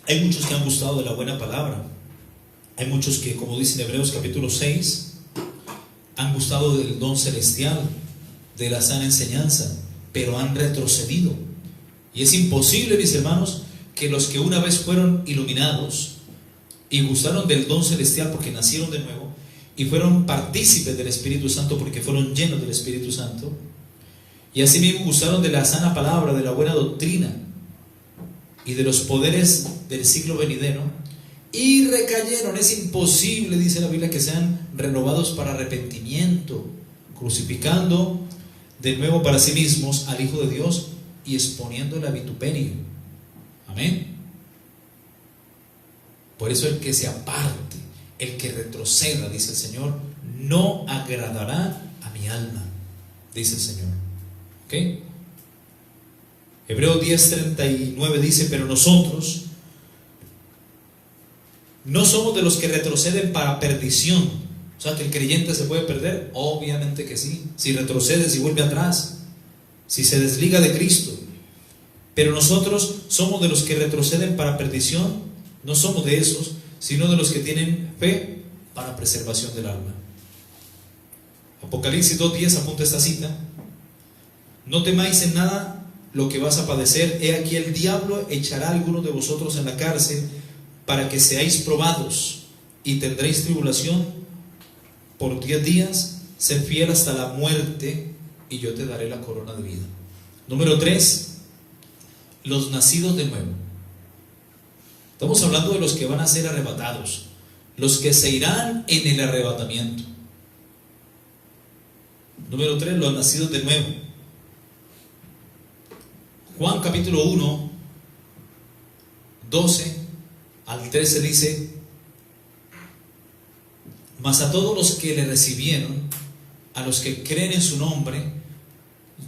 Hay muchos que han gustado de la buena palabra. Hay muchos que, como dice en Hebreos capítulo 6, han gustado del don celestial, de la sana enseñanza, pero han retrocedido. Y es imposible, mis hermanos, que los que una vez fueron iluminados y gustaron del don celestial porque nacieron de nuevo y fueron partícipes del Espíritu Santo porque fueron llenos del Espíritu Santo, y asimismo gustaron de la sana palabra, de la buena doctrina y de los poderes del siglo venidero, y recayeron. Es imposible, dice la Biblia, que sean renovados para arrepentimiento, crucificando de nuevo para sí mismos al Hijo de Dios y exponiéndole a vituperio. Amén. Por eso el que se aparte, el que retroceda, dice el Señor, no agradará a mi alma, dice el Señor. ¿Ok? Hebreos 10:39 dice, pero nosotros no somos de los que retroceden para perdición. O sea, que el creyente se puede perder. Obviamente que sí. Si retrocede, si vuelve atrás, si se desliga de Cristo. Pero nosotros somos de los que retroceden para perdición. No somos de esos, sino de los que tienen fe para preservación del alma. Apocalipsis 2:10, apunta esta cita. No temáis en nada lo que vas a padecer. He aquí el diablo echará a algunos de vosotros en la cárcel para que seáis probados y tendréis tribulación por 10 días. Sé fiel hasta la muerte y yo te daré la corona de vida. Número 3, los nacidos de nuevo. Estamos hablando de los que van a ser arrebatados, los que se irán en el arrebatamiento. Número 3, los nacidos de nuevo. Juan capítulo 1, 12 al 13 dice: mas a todos los que le recibieron, a los que creen en su nombre,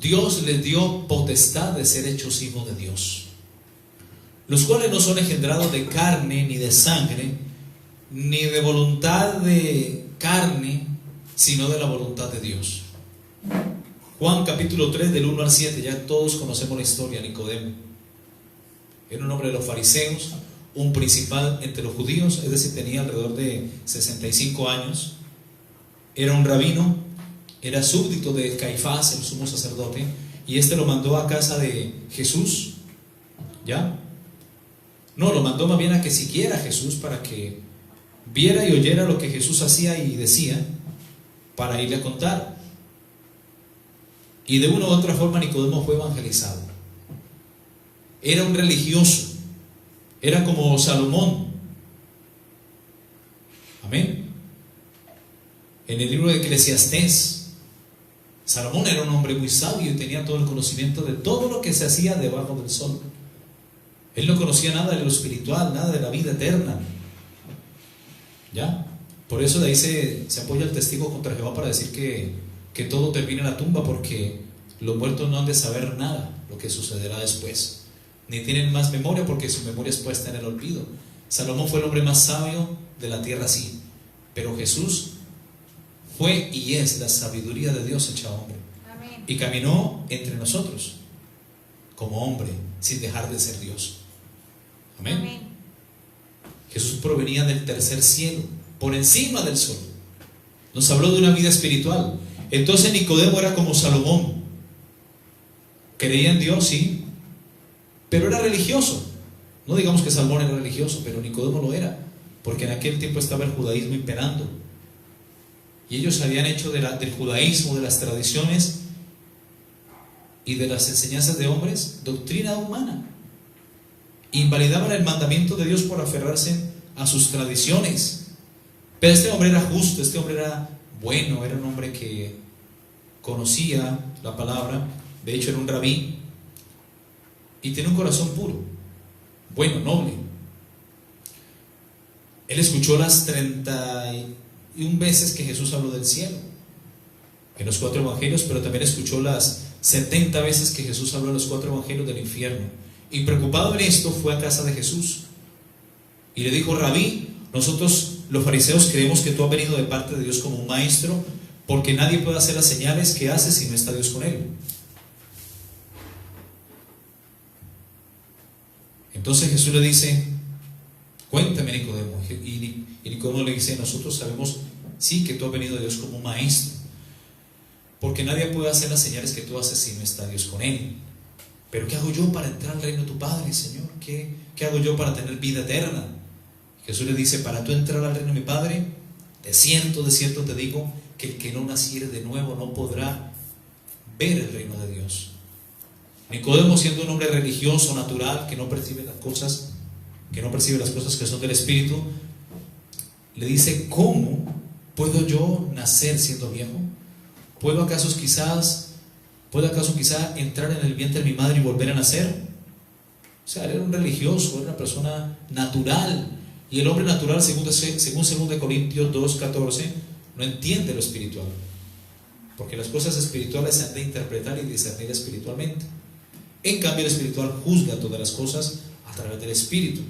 Dios les dio potestad de ser hechos hijos de Dios, los cuales no son engendrados de carne ni de sangre, ni de voluntad de carne, sino de la voluntad de Dios. Juan capítulo 3 del 1 al 7, ya todos conocemos la historia. Nicodemo era un hombre de los fariseos, un principal entre los judíos, es decir, tenía alrededor de 65 años, era un rabino, era súbdito de Caifás, el sumo sacerdote, y este lo mandó a casa de Jesús, ¿ya? No, lo mandó más bien a que siguiera a Jesús para que viera y oyera lo que Jesús hacía y decía, para irle a contar. Y de una u otra forma Nicodemo fue evangelizado. Era un religioso, era como Salomón. Amén. En el libro de Eclesiastés, Salomón era un hombre muy sabio y tenía todo el conocimiento de todo lo que se hacía debajo del sol. Él no conocía nada de lo espiritual, nada de la vida eterna. ¿Ya? Por eso de ahí se apoya el testigo contra Jehová para decir que todo termina en la tumba, porque los muertos no han de saber nada lo que sucederá después, ni tienen más memoria, porque su memoria es puesta en el olvido. Salomón fue el hombre más sabio de la tierra, sí, pero Jesús fue y es la sabiduría de Dios hecha hombre. Amén. Y caminó entre nosotros como hombre, sin dejar de ser Dios. Amén. Amén. Jesús provenía del tercer cielo, por encima del sol. Nos habló de una vida espiritual. Entonces Nicodemo era como Salomón. Creía en Dios, sí, pero era religioso. No digamos que Salomón era religioso, pero Nicodemo lo era, porque en aquel tiempo estaba el judaísmo imperando. Y ellos habían hecho del judaísmo, de las tradiciones y de las enseñanzas de hombres, doctrina humana. Invalidaban el mandamiento de Dios por aferrarse a sus tradiciones. Pero este hombre era justo, este hombre era bueno, era un hombre que conocía la palabra, de hecho era un rabí, y tenía un corazón puro, bueno, noble. Él escuchó las 31 veces que Jesús habló del cielo en los 4 evangelios, pero también escuchó las 70 veces que Jesús habló en los 4 evangelios del infierno. Y preocupado en esto, fue a casa de Jesús y le dijo: Rabí, nosotros los fariseos creemos que tú has venido de parte de Dios como un maestro, porque nadie puede hacer las señales que haces si no está Dios con él. Entonces Jesús le dice: cuéntame, Nicodemo. Y Nicodemo le dice: nosotros sabemos, sí, que tú has venido de Dios como un maestro, porque nadie puede hacer las señales que tú haces si no está Dios con él. Pero ¿qué hago yo para entrar al reino de tu Padre, Señor? ¿Qué hago yo para tener vida eterna? Jesús le dice: para tú entrar al reino de mi Padre, de cierto te digo, que el que no naciere de nuevo no podrá ver el reino de Dios. Nicodemo, siendo un hombre religioso, natural, que no percibe las cosas que son del Espíritu, le dice: ¿cómo puedo yo nacer siendo viejo? ¿Puedo acaso quizá entrar en el vientre de mi madre y volver a nacer? O sea, era un religioso, era una persona natural. Y el hombre natural, según 2 Corintios 2:14, no entiende lo espiritual, porque las cosas espirituales se han de interpretar y discernir espiritualmente. En cambio, el espiritual juzga todas las cosas a través del Espíritu.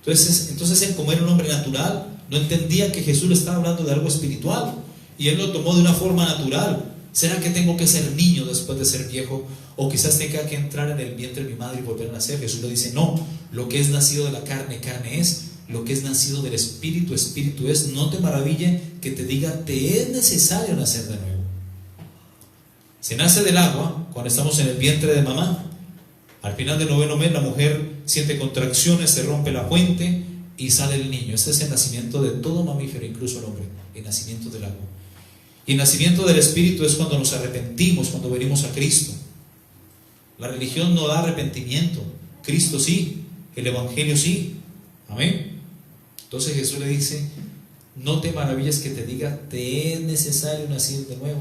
Entonces él, como era un hombre natural, no entendía que Jesús le estaba hablando de algo espiritual, y él lo tomó de una forma natural. ¿Será que tengo que ser niño después de ser viejo? O quizás tenga que entrar en el vientre de mi madre y volver a nacer. Jesús le dice: no, lo que es nacido de la carne, carne es; lo que es nacido del Espíritu, Espíritu es. No te maraville que te diga: te es necesario nacer de nuevo. Se nace del agua cuando estamos en el vientre de mamá, Al final del 9º mes la mujer siente contracciones, se rompe la fuente y sale el niño. Este es el nacimiento de todo mamífero, incluso el hombre, el nacimiento del agua. Y el nacimiento del Espíritu es cuando nos arrepentimos, cuando venimos a Cristo. La religión no da arrepentimiento, Cristo sí, el Evangelio sí. Amén. Entonces Jesús le dice: no te maravilles que te diga, te es necesario nacer de nuevo.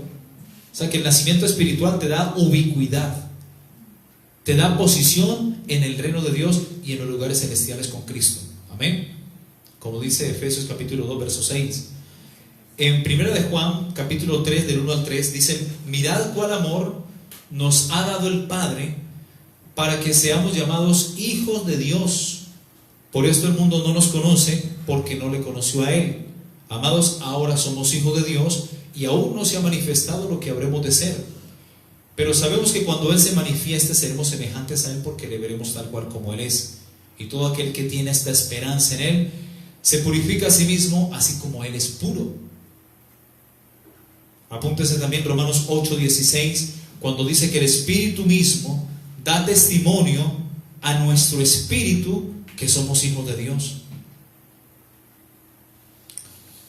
O sea que el nacimiento espiritual te da ubicuidad, te da posición en el reino de Dios y en los lugares celestiales con Cristo. Amén. Como dice Efesios capítulo 2 verso 6. En 1 de Juan capítulo 3 del 1 al 3 dice: mirad cuál amor nos ha dado el Padre para que seamos llamados hijos de Dios. Por esto el mundo no nos conoce, porque no le conoció a Él. Amados, ahora somos hijos de Dios y aún no se ha manifestado lo que habremos de ser. Pero sabemos que cuando Él se manifieste seremos semejantes a Él, porque le veremos tal cual como Él es. Y todo aquel que tiene esta esperanza en Él se purifica a sí mismo, así como Él es puro. Apúntese también Romanos 8:16, cuando dice que el Espíritu mismo da testimonio a nuestro espíritu que somos hijos de Dios.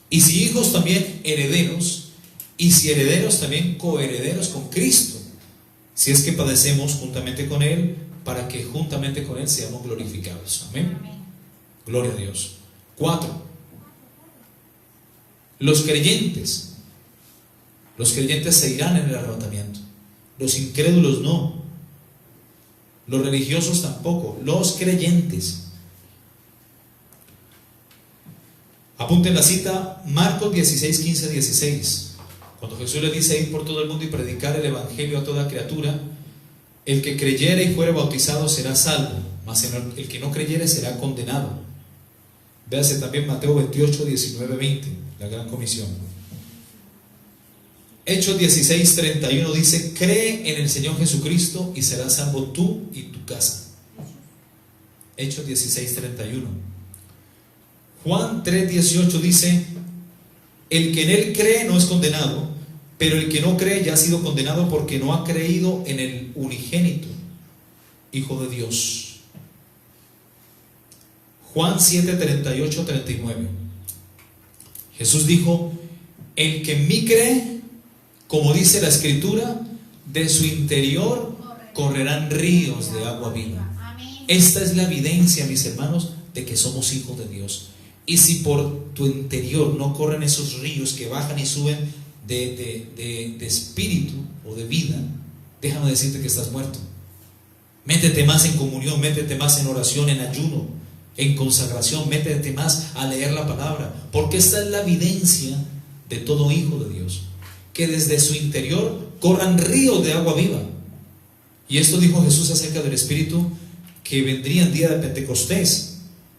Y si hijos, también herederos, y si herederos, también coherederos con Cristo, si es que padecemos juntamente con Él, para que juntamente con Él seamos glorificados. Amén. Gloria a Dios. 4. Los creyentes se irán en el arrebatamiento. Los incrédulos no. Los religiosos tampoco. Los creyentes. Apunten la cita, Marcos 16, 15, 16. Cuando Jesús le dice: ir por todo el mundo y predicar el evangelio a toda criatura, el que creyere y fuere bautizado será salvo, mas el que no creyere será condenado. Véase también Mateo 28, 19, 20, la gran comisión. Hechos 16, 31 dice: cree en el Señor Jesucristo y serás salvo tú y tu casa. Hechos 16, 31. Juan 3, 18 dice: el que en Él cree no es condenado, pero el que no cree ya ha sido condenado, porque no ha creído en el unigénito Hijo de Dios. Juan 7, 38, 39. Jesús dijo: el que en mí cree, como dice la Escritura, de su interior correrán ríos de agua viva. Esta es la evidencia, mis hermanos, de que somos hijos de Dios. Y si por tu interior no corren esos ríos que bajan y suben de espíritu o de vida, déjame decirte que estás muerto. Métete más en comunión, métete más en oración, en ayuno, en consagración, métete más a leer la palabra, porque esta es la evidencia de todo hijo de Dios, que desde su interior corran ríos de agua viva. Y esto dijo Jesús acerca del Espíritu que vendría en día de Pentecostés,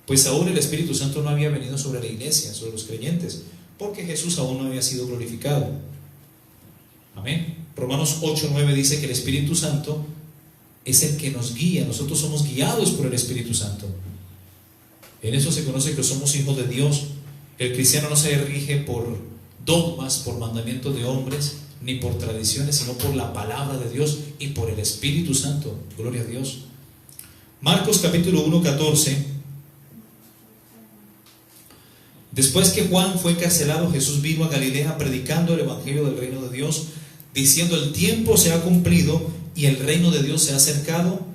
pues aún el Espíritu Santo no había venido sobre la iglesia, sobre los creyentes, porque Jesús aún no había sido glorificado. Amén. Romanos 8, 9 dice que el Espíritu Santo es el que nos guía. Nosotros somos guiados por el Espíritu Santo. En eso se conoce que somos hijos de Dios. El cristiano no se rige por dogmas, por mandamientos de hombres, ni por tradiciones, sino por la palabra de Dios y por el Espíritu Santo. Gloria a Dios. Marcos capítulo 1, 14. Después que Juan fue encarcelado, Jesús vino a Galilea predicando el evangelio del reino de Dios, diciendo: el tiempo se ha cumplido y el reino de Dios se ha acercado.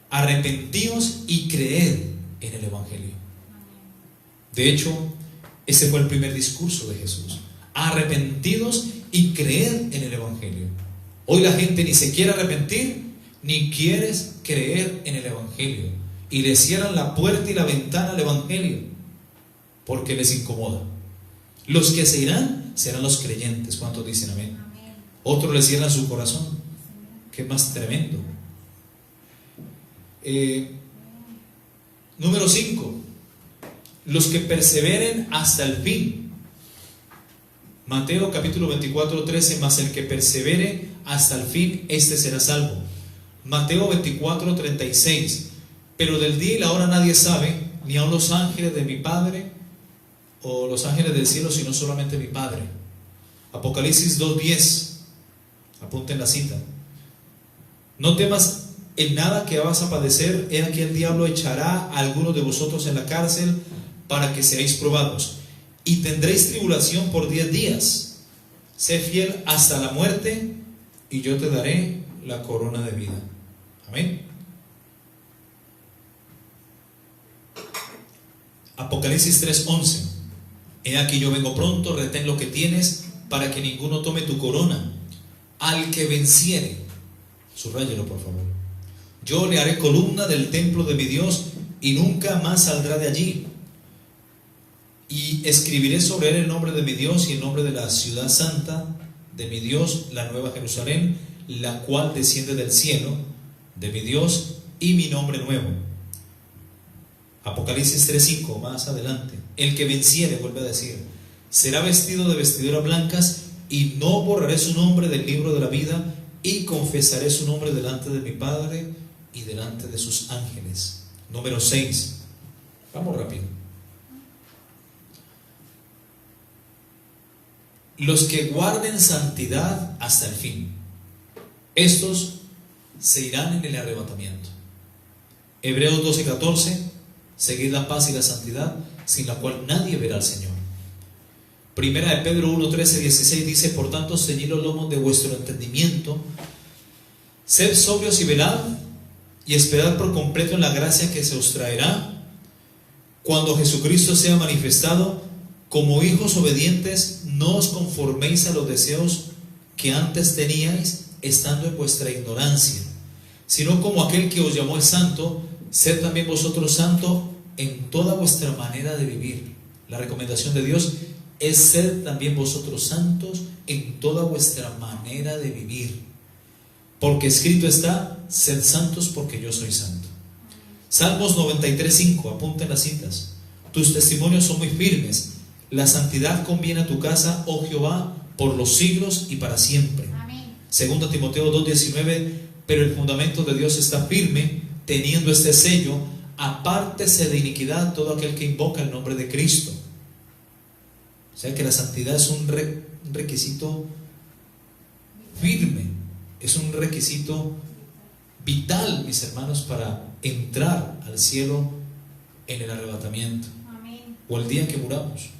Arrepentíos y creed en el evangelio. De hecho, ese fue el primer discurso de Jesús: arrepentidos y creed en el evangelio. Hoy la gente ni se quiere arrepentir ni quiere creer en el evangelio, y le cierran la puerta y la ventana al evangelio porque les incomoda. Los que se irán serán los creyentes. ¿Cuántos dicen amén? Amén. Otros les cierran su corazón. Qué más tremendo. Número 5. Los que perseveren hasta el fin. Mateo capítulo 24, 13. Mas el que persevere hasta el fin, este será salvo. Mateo 24, 36. Pero del día y la hora nadie sabe, ni aun los ángeles de mi Padre, o los ángeles del cielo, sino solamente mi Padre. Apocalipsis 2:10. Apunten la cita. No temas en nada que vas a padecer, he aquí el diablo echará a algunos de vosotros en la cárcel para que seáis probados, y tendréis tribulación por 10 días. Sé fiel hasta la muerte, y yo te daré la corona de vida. Amén. Apocalipsis 3:11. He aquí yo vengo pronto, retén lo que tienes, para que ninguno tome tu corona. Al que venciere, subráyelo por favor, yo le haré columna del templo de mi Dios, y nunca más saldrá de allí. Y escribiré sobre él el nombre de mi Dios y el nombre de la ciudad santa de mi Dios, la nueva Jerusalén, la cual desciende del cielo de mi Dios, y mi nombre nuevo. Apocalipsis 3:5, más adelante. El que venciere, vuelve a decir, será vestido de vestiduras blancas, y no borraré su nombre del libro de la vida, y confesaré su nombre delante de mi Padre y delante de sus ángeles. Número 6. Vamos rápido. Los que guarden santidad hasta el fin, estos se irán en el arrebatamiento. Hebreos 12:14. Seguid la paz y la santidad, sin la cual nadie verá al Señor. Primera de Pedro 1:13-16 dice: por tanto, ceñid los lomos de vuestro entendimiento, sed sobrios y velad, y esperad por completo en la gracia que se os traerá cuando Jesucristo sea manifestado. Como hijos obedientes, no os conforméis a los deseos que antes teníais, estando en vuestra ignorancia, sino como aquel que os llamó es santo, sed también vosotros santos en toda vuestra manera de vivir. La recomendación de Dios es: sed también vosotros santos en toda vuestra manera de vivir, porque escrito está: sed santos porque yo soy santo. Salmos 93:5, apunten las citas. Tus testimonios son muy firmes, la santidad conviene a tu casa, oh Jehová, por los siglos y para siempre. Amén. Segunda Timoteo 2:19, pero el fundamento de Dios está firme, teniendo este sello: apártese de iniquidad todo aquel que invoca el nombre de Cristo. O sea que la santidad es un requisito firme, es un requisito vital, mis hermanos, para entrar al cielo en el arrebatamiento. Amén. O el día que muramos.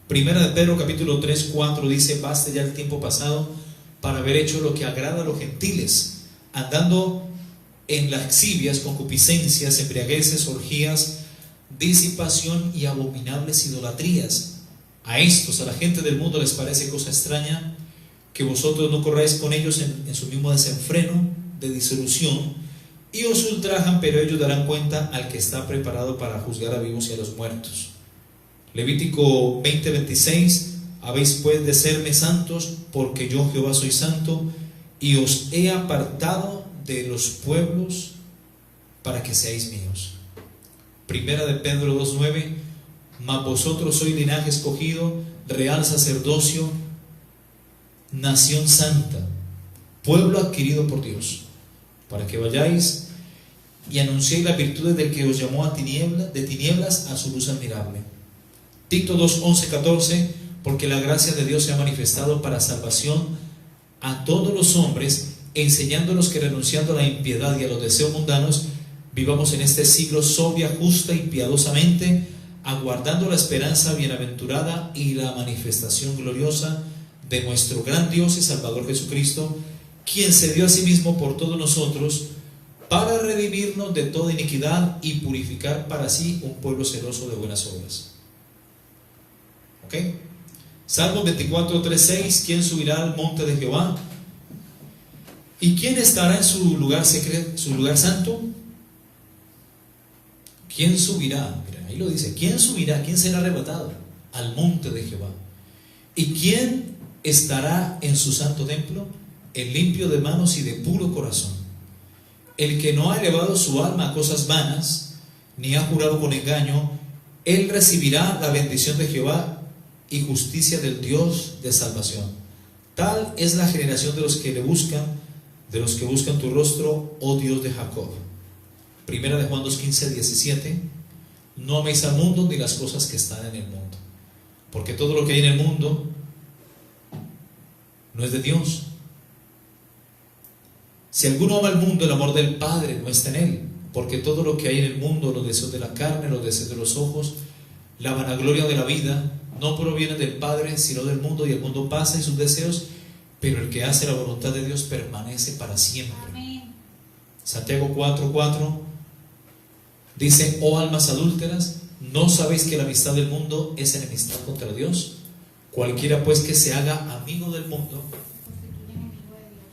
Primera de Pedro capítulo 3:4 dice: baste ya el tiempo pasado para haber hecho lo que agrada a los gentiles, andando en lascivias, concupiscencias, embriagueces, orgías, disipación y abominables idolatrías. A estos, a la gente del mundo, les parece cosa extraña que vosotros no corráis con ellos en su mismo desenfreno de disolución, y os ultrajan, pero ellos darán cuenta al que está preparado para juzgar a vivos y a los muertos. Levítico 20:26: habéis pues de serme santos, porque yo Jehová soy santo, y os he apartado de los pueblos para que seáis míos. Primera de Pedro 2:9: mas vosotros sois linaje escogido, real sacerdocio, nación santa, pueblo adquirido por Dios, para que vayáis y anunciéis las virtudes del que os llamó de tinieblas a su luz admirable. Tito 2:11-14: porque la gracia de Dios se ha manifestado para salvación a todos los hombres, enseñándonos que renunciando a la impiedad y a los deseos mundanos, vivamos en este siglo sobria, justa y piadosamente, aguardando la esperanza bienaventurada y la manifestación gloriosa de nuestro gran Dios y Salvador Jesucristo, quien se dio a sí mismo por todos nosotros, para redimirnos de toda iniquidad y purificar para sí un pueblo celoso de buenas obras. ¿Ok? Salmo 24:3-6: ¿quién subirá al monte de Jehová? ¿Y quién estará en su lugar secreto, su lugar santo? ¿Quién subirá? Mira, ahí lo dice: ¿quién subirá? ¿Quién será arrebatado al monte de Jehová? ¿Y quién estará en su santo templo? El limpio de manos y de puro corazón, el que no ha elevado su alma a cosas vanas, ni ha jurado con engaño. Él recibirá la bendición de Jehová y justicia del Dios de salvación. Tal es la generación de los que le buscan, de los que buscan tu rostro, oh Dios de Jacob. Primera de Juan 2:15-17: no améis al mundo ni las cosas que están en el mundo, porque todo lo que hay en el mundo no es de Dios, Si alguno ama al mundo, el amor del Padre no está en él, porque todo lo que hay en el mundo, los deseos de la carne, los deseos de los ojos, la vanagloria de la vida, no proviene del Padre, sino del mundo, y el mundo pasa y sus deseos, pero el que hace la voluntad de Dios permanece para siempre. Amén. Santiago 4:4 dice: oh almas adúlteras, ¿no sabéis que la amistad del mundo es enemistad contra Dios? Cualquiera pues que se haga amigo del mundo,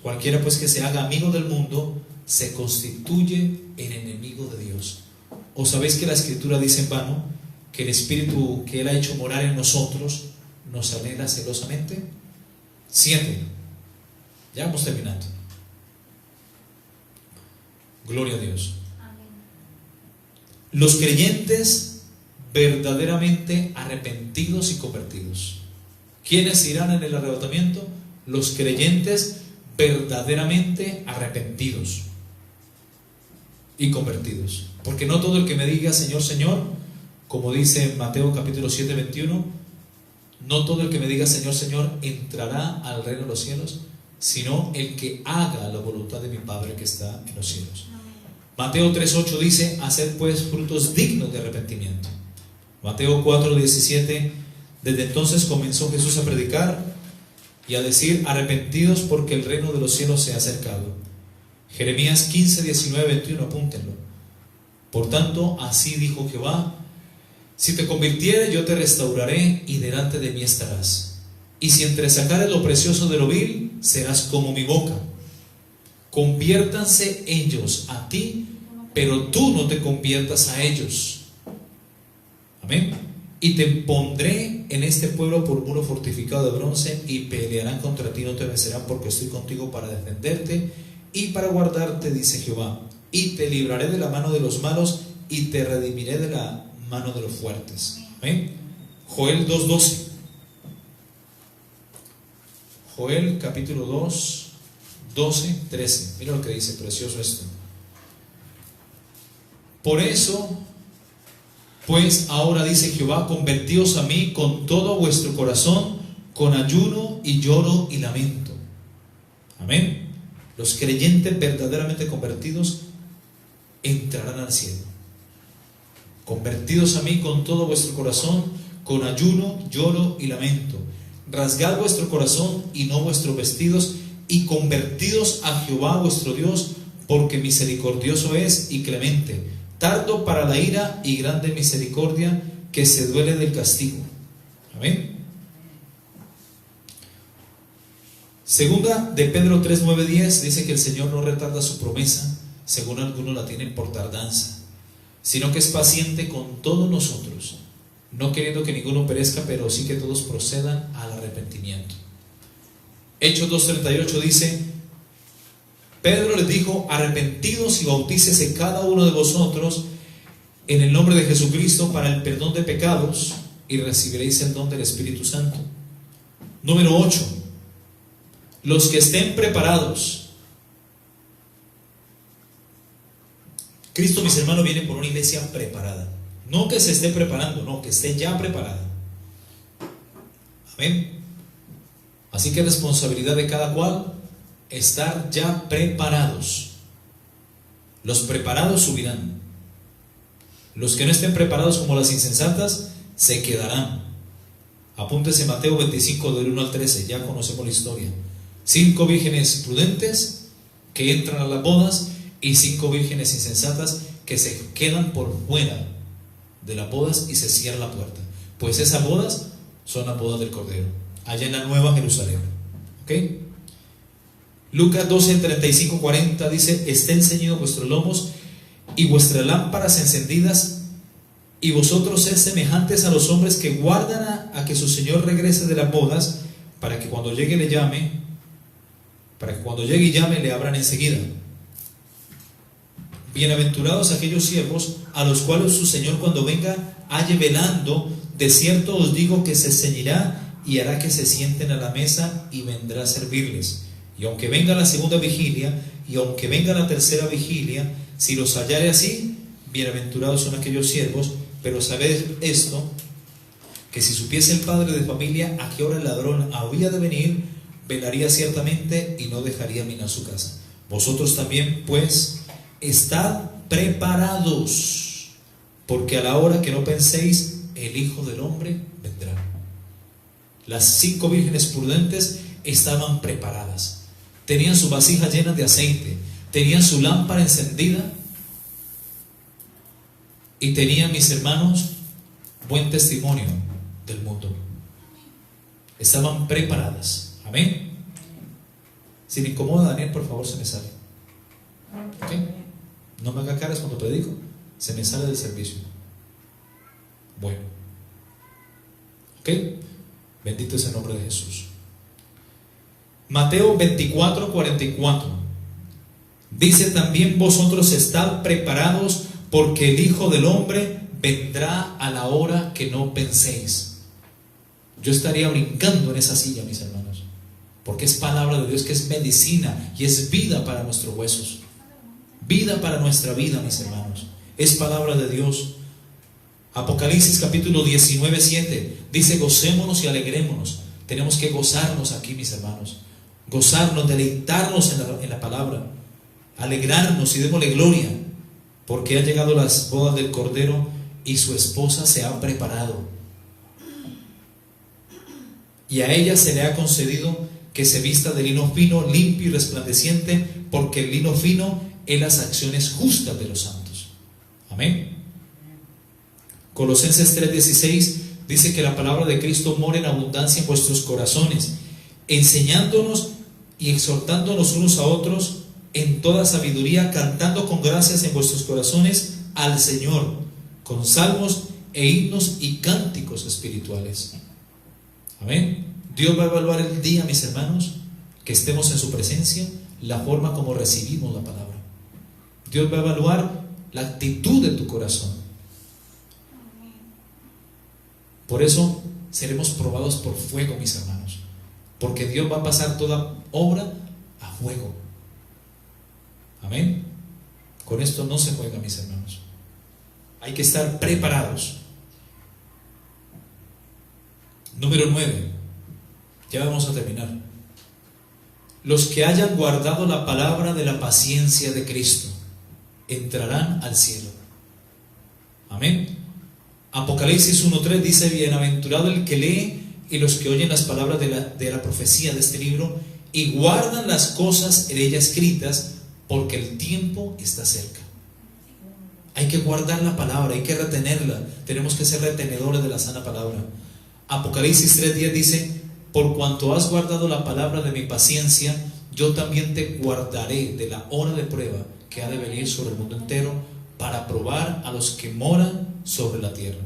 cualquiera pues que se haga amigo del mundo, se constituye en enemigo de Dios. ¿O sabéis que la Escritura dice en vano que el Espíritu que Él ha hecho morar en nosotros nos anhela celosamente? 7. Ya vamos terminando. Gloria a Dios. Amén. Los creyentes verdaderamente arrepentidos y convertidos. ¿Quiénes irán en el arrebatamiento? Los creyentes verdaderamente arrepentidos y convertidos. Porque no todo el que me diga Señor, Señor, como dice en Mateo capítulo 7:21, no todo el que me diga Señor, Señor entrará al reino de los cielos, sino el que haga la voluntad de mi Padre que está en los cielos. Mateo 3:8 dice: haced pues frutos dignos de arrepentimiento. Mateo 4:17: desde entonces comenzó Jesús a predicar y a decir: arrepentidos porque el reino de los cielos se ha acercado. Jeremías 15:19-21, apúntenlo. Por tanto, así dijo Jehová: si te convirtieres, yo te restauraré y delante de mí estarás. Y si entresacares lo precioso de lo vil, serás como mi boca. Conviértanse ellos a ti, pero tú no te conviertas a ellos. Amén. Y te pondré en este pueblo por muro fortificado de bronce, y pelearán contra ti, no te vencerán, porque estoy contigo para defenderte y para guardarte, dice Jehová. Y te libraré de la mano de los malos, y te redimiré de la mano de los fuertes. Amén. Joel 2:12. Joel capítulo 2, 12, 13. Mira lo que dice, precioso esto. Por eso, pues ahora dice Jehová: convertíos a mí con todo vuestro corazón, con ayuno y lloro y lamento. Amén. Los creyentes verdaderamente convertidos entrarán al cielo. Convertidos a mí con todo vuestro corazón, con ayuno, lloro y lamento. Rasgad vuestro corazón y no vuestros vestidos, y convertidos a Jehová vuestro Dios, porque misericordioso es y clemente, tardo para la ira y grande misericordia, que se duele del castigo. Amén. Segunda de Pedro 3:9-10 dice que el Señor no retarda su promesa, según algunos la tienen por tardanza, sino que es paciente con todos nosotros, no queriendo que ninguno perezca, pero sí que todos procedan al arrepentimiento. Hechos 2:38 dice: Pedro les dijo: arrepentidos y bautícese cada uno de vosotros en el nombre de Jesucristo para el perdón de pecados, y recibiréis el don del Espíritu Santo. Número 8. Los que estén preparados. Cristo, mis hermanos, viene por una iglesia preparada. No que se esté preparando, no, que esté ya preparada. Amén. Así que es responsabilidad de cada cual estar ya preparados. Los preparados subirán. Los que no estén preparados como las insensatas se quedarán. Apúntese Mateo 25 del 1 al 13, ya conocemos la historia. 5 vírgenes prudentes que entran a las bodas, y 5 vírgenes insensatas que se quedan por fuera de las bodas y se cierra la puerta. Pues esas bodas son las bodas del Cordero, allá en la Nueva Jerusalén. ¿Ok? Lucas 12:35-40 dice: estén ceñidos vuestros lomos y vuestras lámparas encendidas, y vosotros sed semejantes a los hombres que guardan a que su Señor regrese de las bodas, para que cuando llegue le llame, para que cuando llegue y llame le abran enseguida. Bienaventurados aquellos siervos a los cuales su Señor cuando venga halle velando. De cierto os digo que se ceñirá y hará que se sienten a la mesa y vendrá a servirles. Y aunque venga la segunda vigilia y aunque venga la tercera vigilia, si los hallare así, bienaventurados son aquellos siervos. Pero sabed esto, que si supiese el padre de familia a qué hora el ladrón había de venir, velaría ciertamente y no dejaría minar su casa. Vosotros también, pues, estad preparados, porque a la hora que no penséis, el Hijo del Hombre vendrá. Las 5 vírgenes prudentes estaban preparadas. Tenían su vasija llena de aceite, tenían su lámpara encendida y tenían, mis hermanos, buen testimonio del mundo. Estaban preparadas. Amén. Si me incomoda, Daniel, por favor, se me sale. ¿Ok? No me haga caras cuando predico. Se me sale del servicio. Bueno. ¿Ok? Bendito es el nombre de Jesús. Mateo 24:44 dice: también vosotros estad preparados, porque el Hijo del Hombre vendrá a la hora que no penséis. Yo estaría brincando en esa silla, mis hermanos, porque es palabra de Dios, que es medicina y es vida para nuestros huesos, vida para nuestra vida, mis hermanos. Es palabra de Dios. Apocalipsis capítulo 19:7 dice: gocémonos y alegrémonos. Tenemos que gozarnos aquí, mis hermanos, gozarnos, deleitarnos en la palabra, alegrarnos y démosle gloria, porque han llegado las bodas del Cordero y su esposa se ha preparado, y a ella se le ha concedido que se vista de lino fino, limpio y resplandeciente, porque el lino fino es las acciones justas de los santos. Amén. Colosenses 3:16 dice que la palabra de Cristo mora en abundancia en vuestros corazones, enseñándonos y exhortándonos unos a otros en toda sabiduría, cantando con gracias en vuestros corazones al Señor, con salmos e himnos y cánticos espirituales. Amén. Dios va a evaluar el día, mis hermanos, que estemos en su presencia, la forma como recibimos la palabra. Dios va a evaluar la actitud de tu corazón. Por eso seremos probados por fuego, mis hermanos, porque Dios va a pasar toda obra a fuego. Amén. Con esto no se juega, mis hermanos. Hay que estar preparados. Número 9. Ya vamos a terminar. Los que hayan guardado la palabra de la paciencia de Cristo entrarán al cielo. Amén. Apocalipsis 1:3 dice: bienaventurado el que lee y los que oyen las palabras de la profecía de este libro y guardan las cosas en ella escritas, porque el tiempo está cerca. Hay que guardar la palabra, hay que retenerla. Tenemos que ser retenedores de la sana palabra. Apocalipsis 3:10 dice: por cuanto has guardado la palabra de mi paciencia, yo también te guardaré de la hora de prueba que ha de venir sobre el mundo entero, para probar a los que moran sobre la tierra.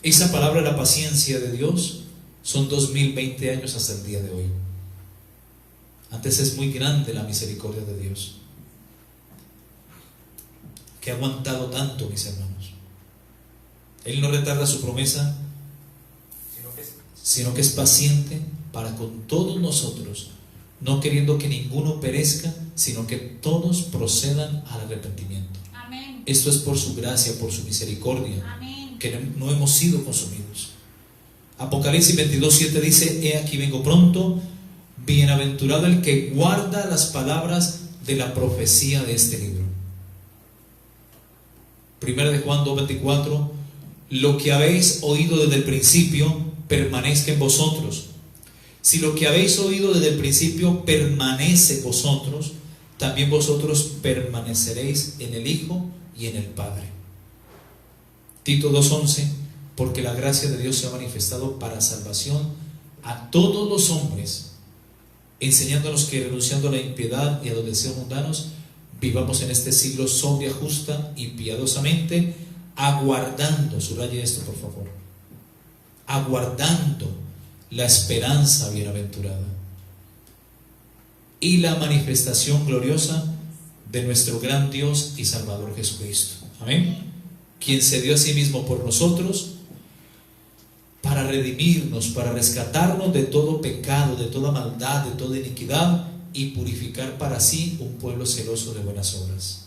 Esa palabra de la paciencia de Dios son 2020 años hasta el día de hoy. Antes es muy grande la misericordia de Dios, que ha aguantado tanto, mis hermanos. Él no retarda su promesa, sino que es paciente para con todos nosotros, no queriendo que ninguno perezca, sino que todos procedan al arrepentimiento. Amén. Esto es por su gracia, por su misericordia. Amén. Que no hemos sido consumidos. Apocalipsis 22:7 dice: he aquí vengo pronto, bienaventurado el que guarda las palabras de la profecía de este libro. Primera de Juan 2:24: lo que habéis oído desde el principio permanezca en vosotros. Si lo que habéis oído desde el principio permanece en vosotros, también vosotros permaneceréis en el Hijo y en el Padre. Tito 2:11: porque la gracia de Dios se ha manifestado para salvación a todos los hombres, enseñándonos que renunciando a la impiedad y a los deseos mundanos, vivamos en este siglo sobria, justa y piadosamente, aguardando, subraye esto por favor, aguardando la esperanza bienaventurada y la manifestación gloriosa de nuestro gran Dios y Salvador Jesucristo. Amén. Quien se dio a sí mismo por nosotros para redimirnos, para rescatarnos de todo pecado, de toda maldad, de toda iniquidad, y purificar para sí un pueblo celoso de buenas obras.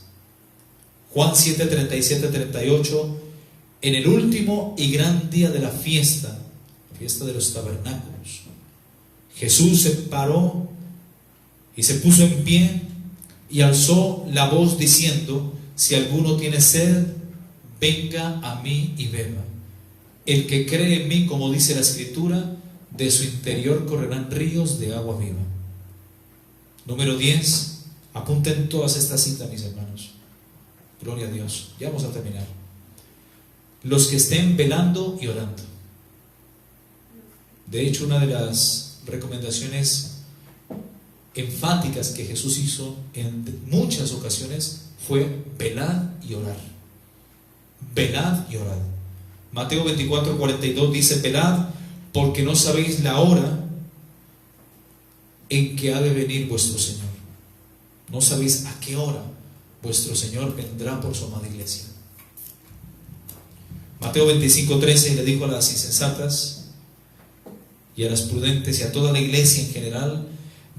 Juan 7:37-38: en el último y gran día de la fiesta de los tabernáculos, Jesús se paró y se puso en pie y alzó la voz diciendo: si alguno tiene sed, venga a mí y beba. El que cree en mí, como dice la Escritura, de su interior correrán ríos de agua viva. Número 10. Apunten todas estas citas, mis hermanos. Gloria a Dios. Ya vamos a terminar. Los que estén velando y orando. De hecho, una de las recomendaciones enfáticas que Jesús hizo en muchas ocasiones fue velad y orad. Velad y orad. Mateo 24:42 dice: velad, porque no sabéis la hora en que ha de venir vuestro Señor. No sabéis a qué hora vuestro Señor vendrá por su amada iglesia. Mateo 25:13 le dijo a las insensatas y a las prudentes y a toda la iglesia en general: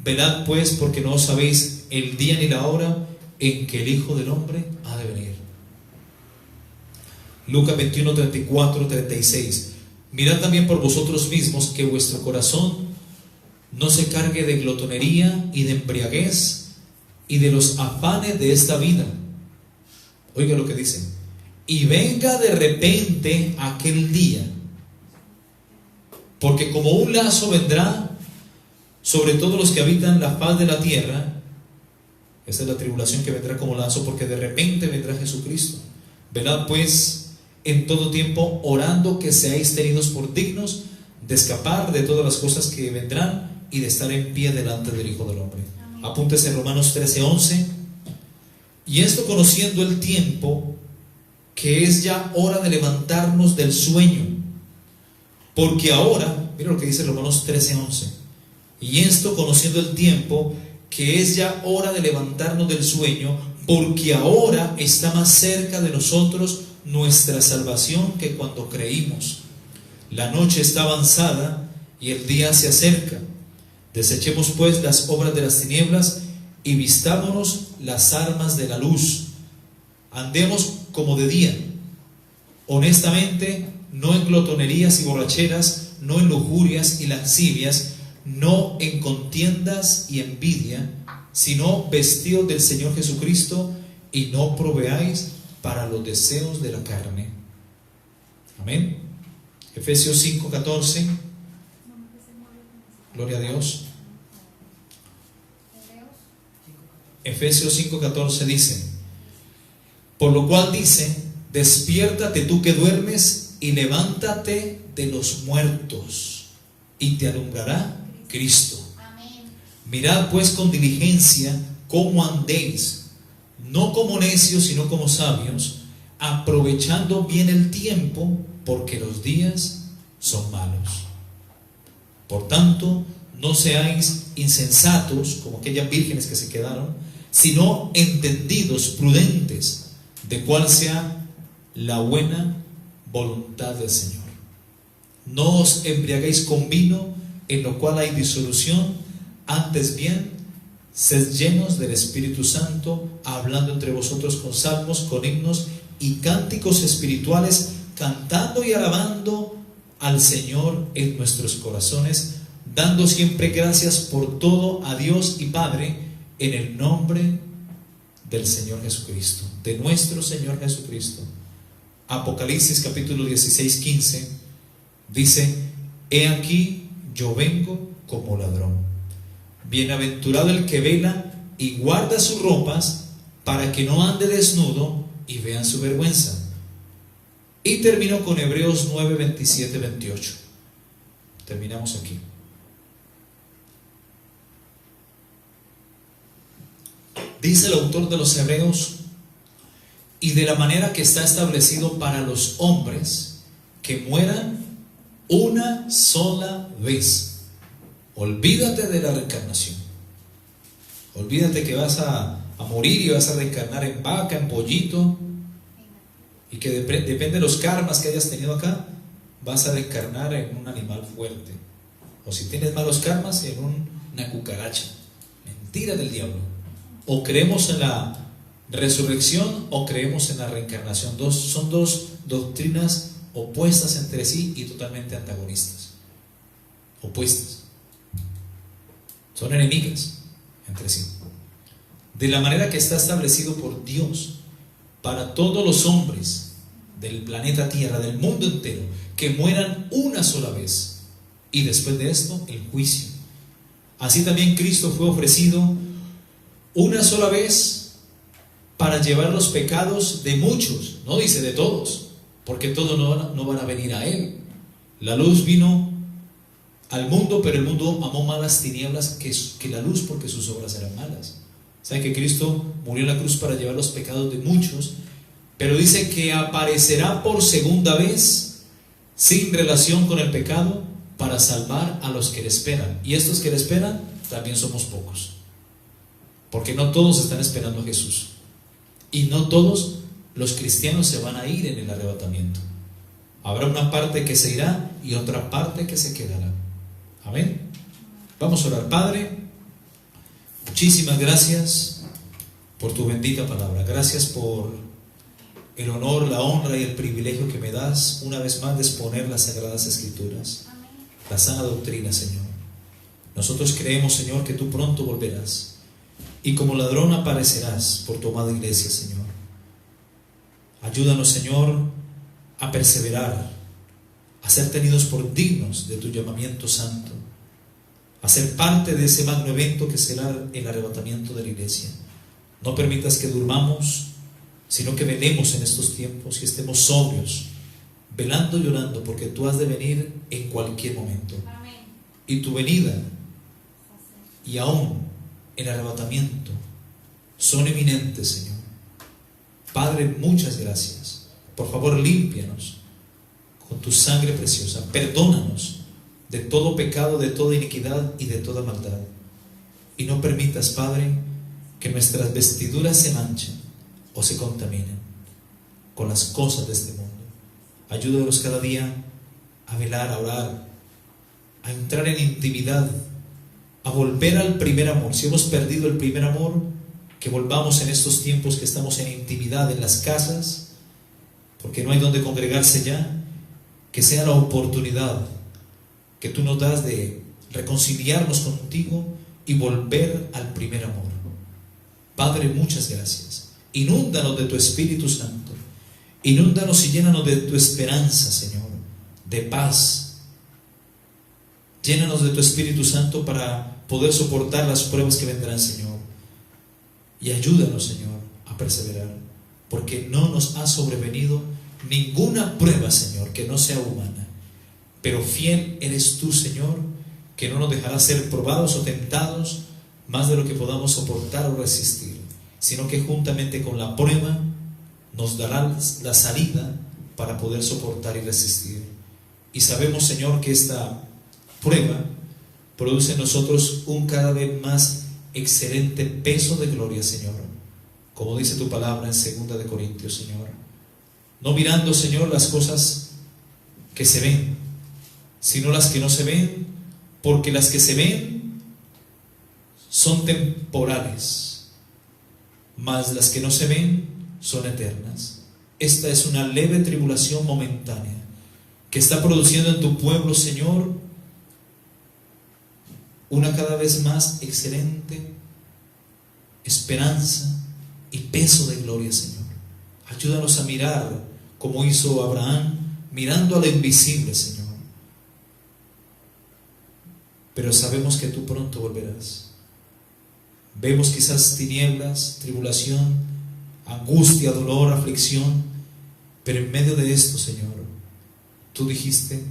velad pues, porque no sabéis el día ni la hora en que el Hijo del Hombre ha de venir. Lucas 21:34-36. Mirad también por vosotros mismos que vuestro corazón no se cargue de glotonería y de embriaguez y de los afanes de esta vida. Oiga lo que dice: y venga de repente aquel día, porque como un lazo vendrá sobre todos los que habitan la faz de la tierra. Esa es la tribulación que vendrá como lazo, porque de repente vendrá Jesucristo. Velad pues en todo tiempo, orando que seáis tenidos por dignos de escapar de todas las cosas que vendrán y de estar en pie delante del Hijo del Hombre. Apúntese Romanos 13:11. Y esto conociendo el tiempo, que es ya hora de levantarnos del sueño, porque ahora, mira lo que dice Romanos 13:11. Y esto conociendo el tiempo, que es ya hora de levantarnos del sueño, porque ahora está más cerca de nosotros nuestra salvación que cuando creímos. La noche está avanzada y el día se acerca. Desechemos pues las obras de las tinieblas y vistámonos las armas de la luz. Andemos como de día, honestamente, no en glotonerías y borracheras, no en lujurias y lascivias, no en contiendas y envidia, sino vestidos del Señor Jesucristo, y no proveáis para los deseos de la carne. Amén. Efesios 5:14. Gloria a Dios. Efesios 5:14 dice: por lo cual dice: despiértate tú que duermes, y levántate de los muertos, y te alumbrará Cristo. Amén. Mirad pues con diligencia cómo andéis, no como necios, sino como sabios, aprovechando bien el tiempo, porque los días son malos. Por tanto, no seáis insensatos como aquellas vírgenes que se quedaron, sino entendidos, prudentes, de cuál sea la buena voluntad del Señor. No os embriaguéis con vino, en lo cual hay disolución, antes bien, sed llenos del Espíritu Santo, hablando entre vosotros con salmos, con himnos y cánticos espirituales, cantando y alabando al Señor en nuestros corazones, dando siempre gracias por todo a Dios y Padre, en el nombre del Señor Jesucristo, de nuestro Señor Jesucristo. Apocalipsis capítulo 16:15 dice: he aquí yo vengo como ladrón. Bienaventurado el que vela y guarda sus ropas, para que no ande desnudo y vean su vergüenza. Y termino con Hebreos 9, 27, 28. Terminamos aquí. Dice el autor de los Hebreos: y de la manera que está establecido para los hombres que mueran una sola vez. Olvídate de la reencarnación. Olvídate que vas a morir y vas a reencarnar en vaca, en pollito, y que depende de los karmas que hayas tenido acá, vas a reencarnar en un animal fuerte, o si tienes malos karmas, en una cucaracha. Mentira del diablo. O creemos en la resurrección o creemos en la reencarnación. Son dos doctrinas opuestas entre sí y totalmente antagonistas. Opuestas. Son enemigas entre sí. de la manera que está establecido por Dios para todos los hombres del planeta Tierra, del mundo entero, que mueran una sola vez y después de esto el juicio. Así también Cristo fue ofrecido una sola vez para llevar los pecados de muchos, no dice de todos, porque todos no van a venir a Él. La luz vino al mundo, pero el mundo amó más las tinieblas que la luz, porque sus obras eran malas. ¿Sabe que Cristo murió en la cruz para llevar los pecados de muchos? Pero dice que aparecerá por segunda vez sin relación con el pecado para salvar a los que le esperan. Y estos que le esperan también somos pocos, porque no todos están esperando a Jesús, y no todos los cristianos se van a ir en el arrebatamiento. Habrá una parte que se irá y otra parte que se quedará. Amén. Vamos a orar. Padre, muchísimas gracias por tu bendita palabra. Gracias por el honor, la honra y el privilegio que me das una vez más de exponer las Sagradas Escrituras, la sana doctrina, Señor. Nosotros creemos, Señor, que tú pronto volverás y como ladrón aparecerás por tu amada iglesia, Señor. Ayúdanos, Señor, a perseverar, a ser tenidos por dignos de tu llamamiento santo, a ser parte de ese magno evento que será el arrebatamiento de la iglesia. No permitas que durmamos, sino que velemos en estos tiempos y estemos sobrios, velando y orando, porque tú has de venir en cualquier momento. Amén. Y tu venida y aún el arrebatamiento son eminentes, Señor. Padre, muchas gracias. Por favor, límpianos con tu sangre preciosa. Perdónanos de todo pecado, de toda iniquidad y de toda maldad. Y no permitas, Padre, que nuestras vestiduras se manchen o se contaminen con las cosas de este mundo. Ayúdanos cada día a velar, a orar, a entrar en intimidad, a volver al primer amor. Si hemos perdido el primer amor, que volvamos en estos tiempos que estamos en intimidad en las casas, porque no hay donde congregarse ya. Que sea la oportunidad que tú nos das de reconciliarnos contigo y volver al primer amor. Padre, muchas gracias. Inúndanos de tu Espíritu Santo. Inúndanos y llénanos de tu esperanza, Señor, de paz. Llénanos de tu Espíritu Santo para poder soportar las pruebas que vendrán, Señor. Y ayúdanos, Señor, a perseverar, porque no nos ha sobrevenido ninguna prueba, Señor, que no sea humana. Pero fiel eres tú, Señor, que no nos dejarás ser probados o tentados más de lo que podamos soportar o resistir, sino que juntamente con la prueba nos darás la salida para poder soportar y resistir. Y sabemos, Señor, que esta prueba produce en nosotros un cada vez más excelente peso de gloria, Señor, como dice tu palabra en 2 de Corintios, Señor. No mirando, Señor, las cosas que se ven, sino las que no se ven, porque las que se ven son temporales, mas las que no se ven son eternas. Esta es una leve tribulación momentánea que está produciendo en tu pueblo, Señor, una cada vez más excelente esperanza y peso de gloria, Señor. Ayúdanos a mirar como hizo Abraham, mirando a lo invisible, Señor. Pero sabemos que tú pronto volverás. Vemos quizás tinieblas, tribulación, angustia, dolor, aflicción, pero en medio de esto, Señor, tú dijiste: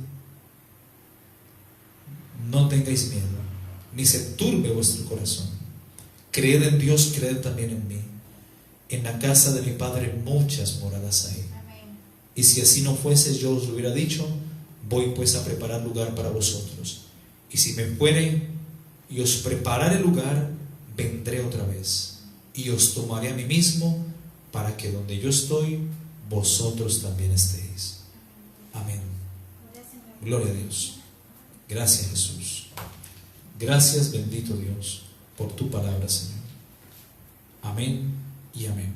no tengáis miedo, ni se turbe vuestro corazón. Creed en Dios, creed también en mí. En la casa de mi Padre muchas moradas hay. Amén. Y si así no fuese, yo os lo hubiera dicho: voy pues a preparar lugar para vosotros. Y si me fuere y os preparare lugar, vendré otra vez y os tomaré a mí mismo, para que donde yo estoy, vosotros también estéis. Amén. Gloria a Dios. Gracias, Jesús. Gracias, bendito Dios, por tu palabra, Señor. Amén y amén.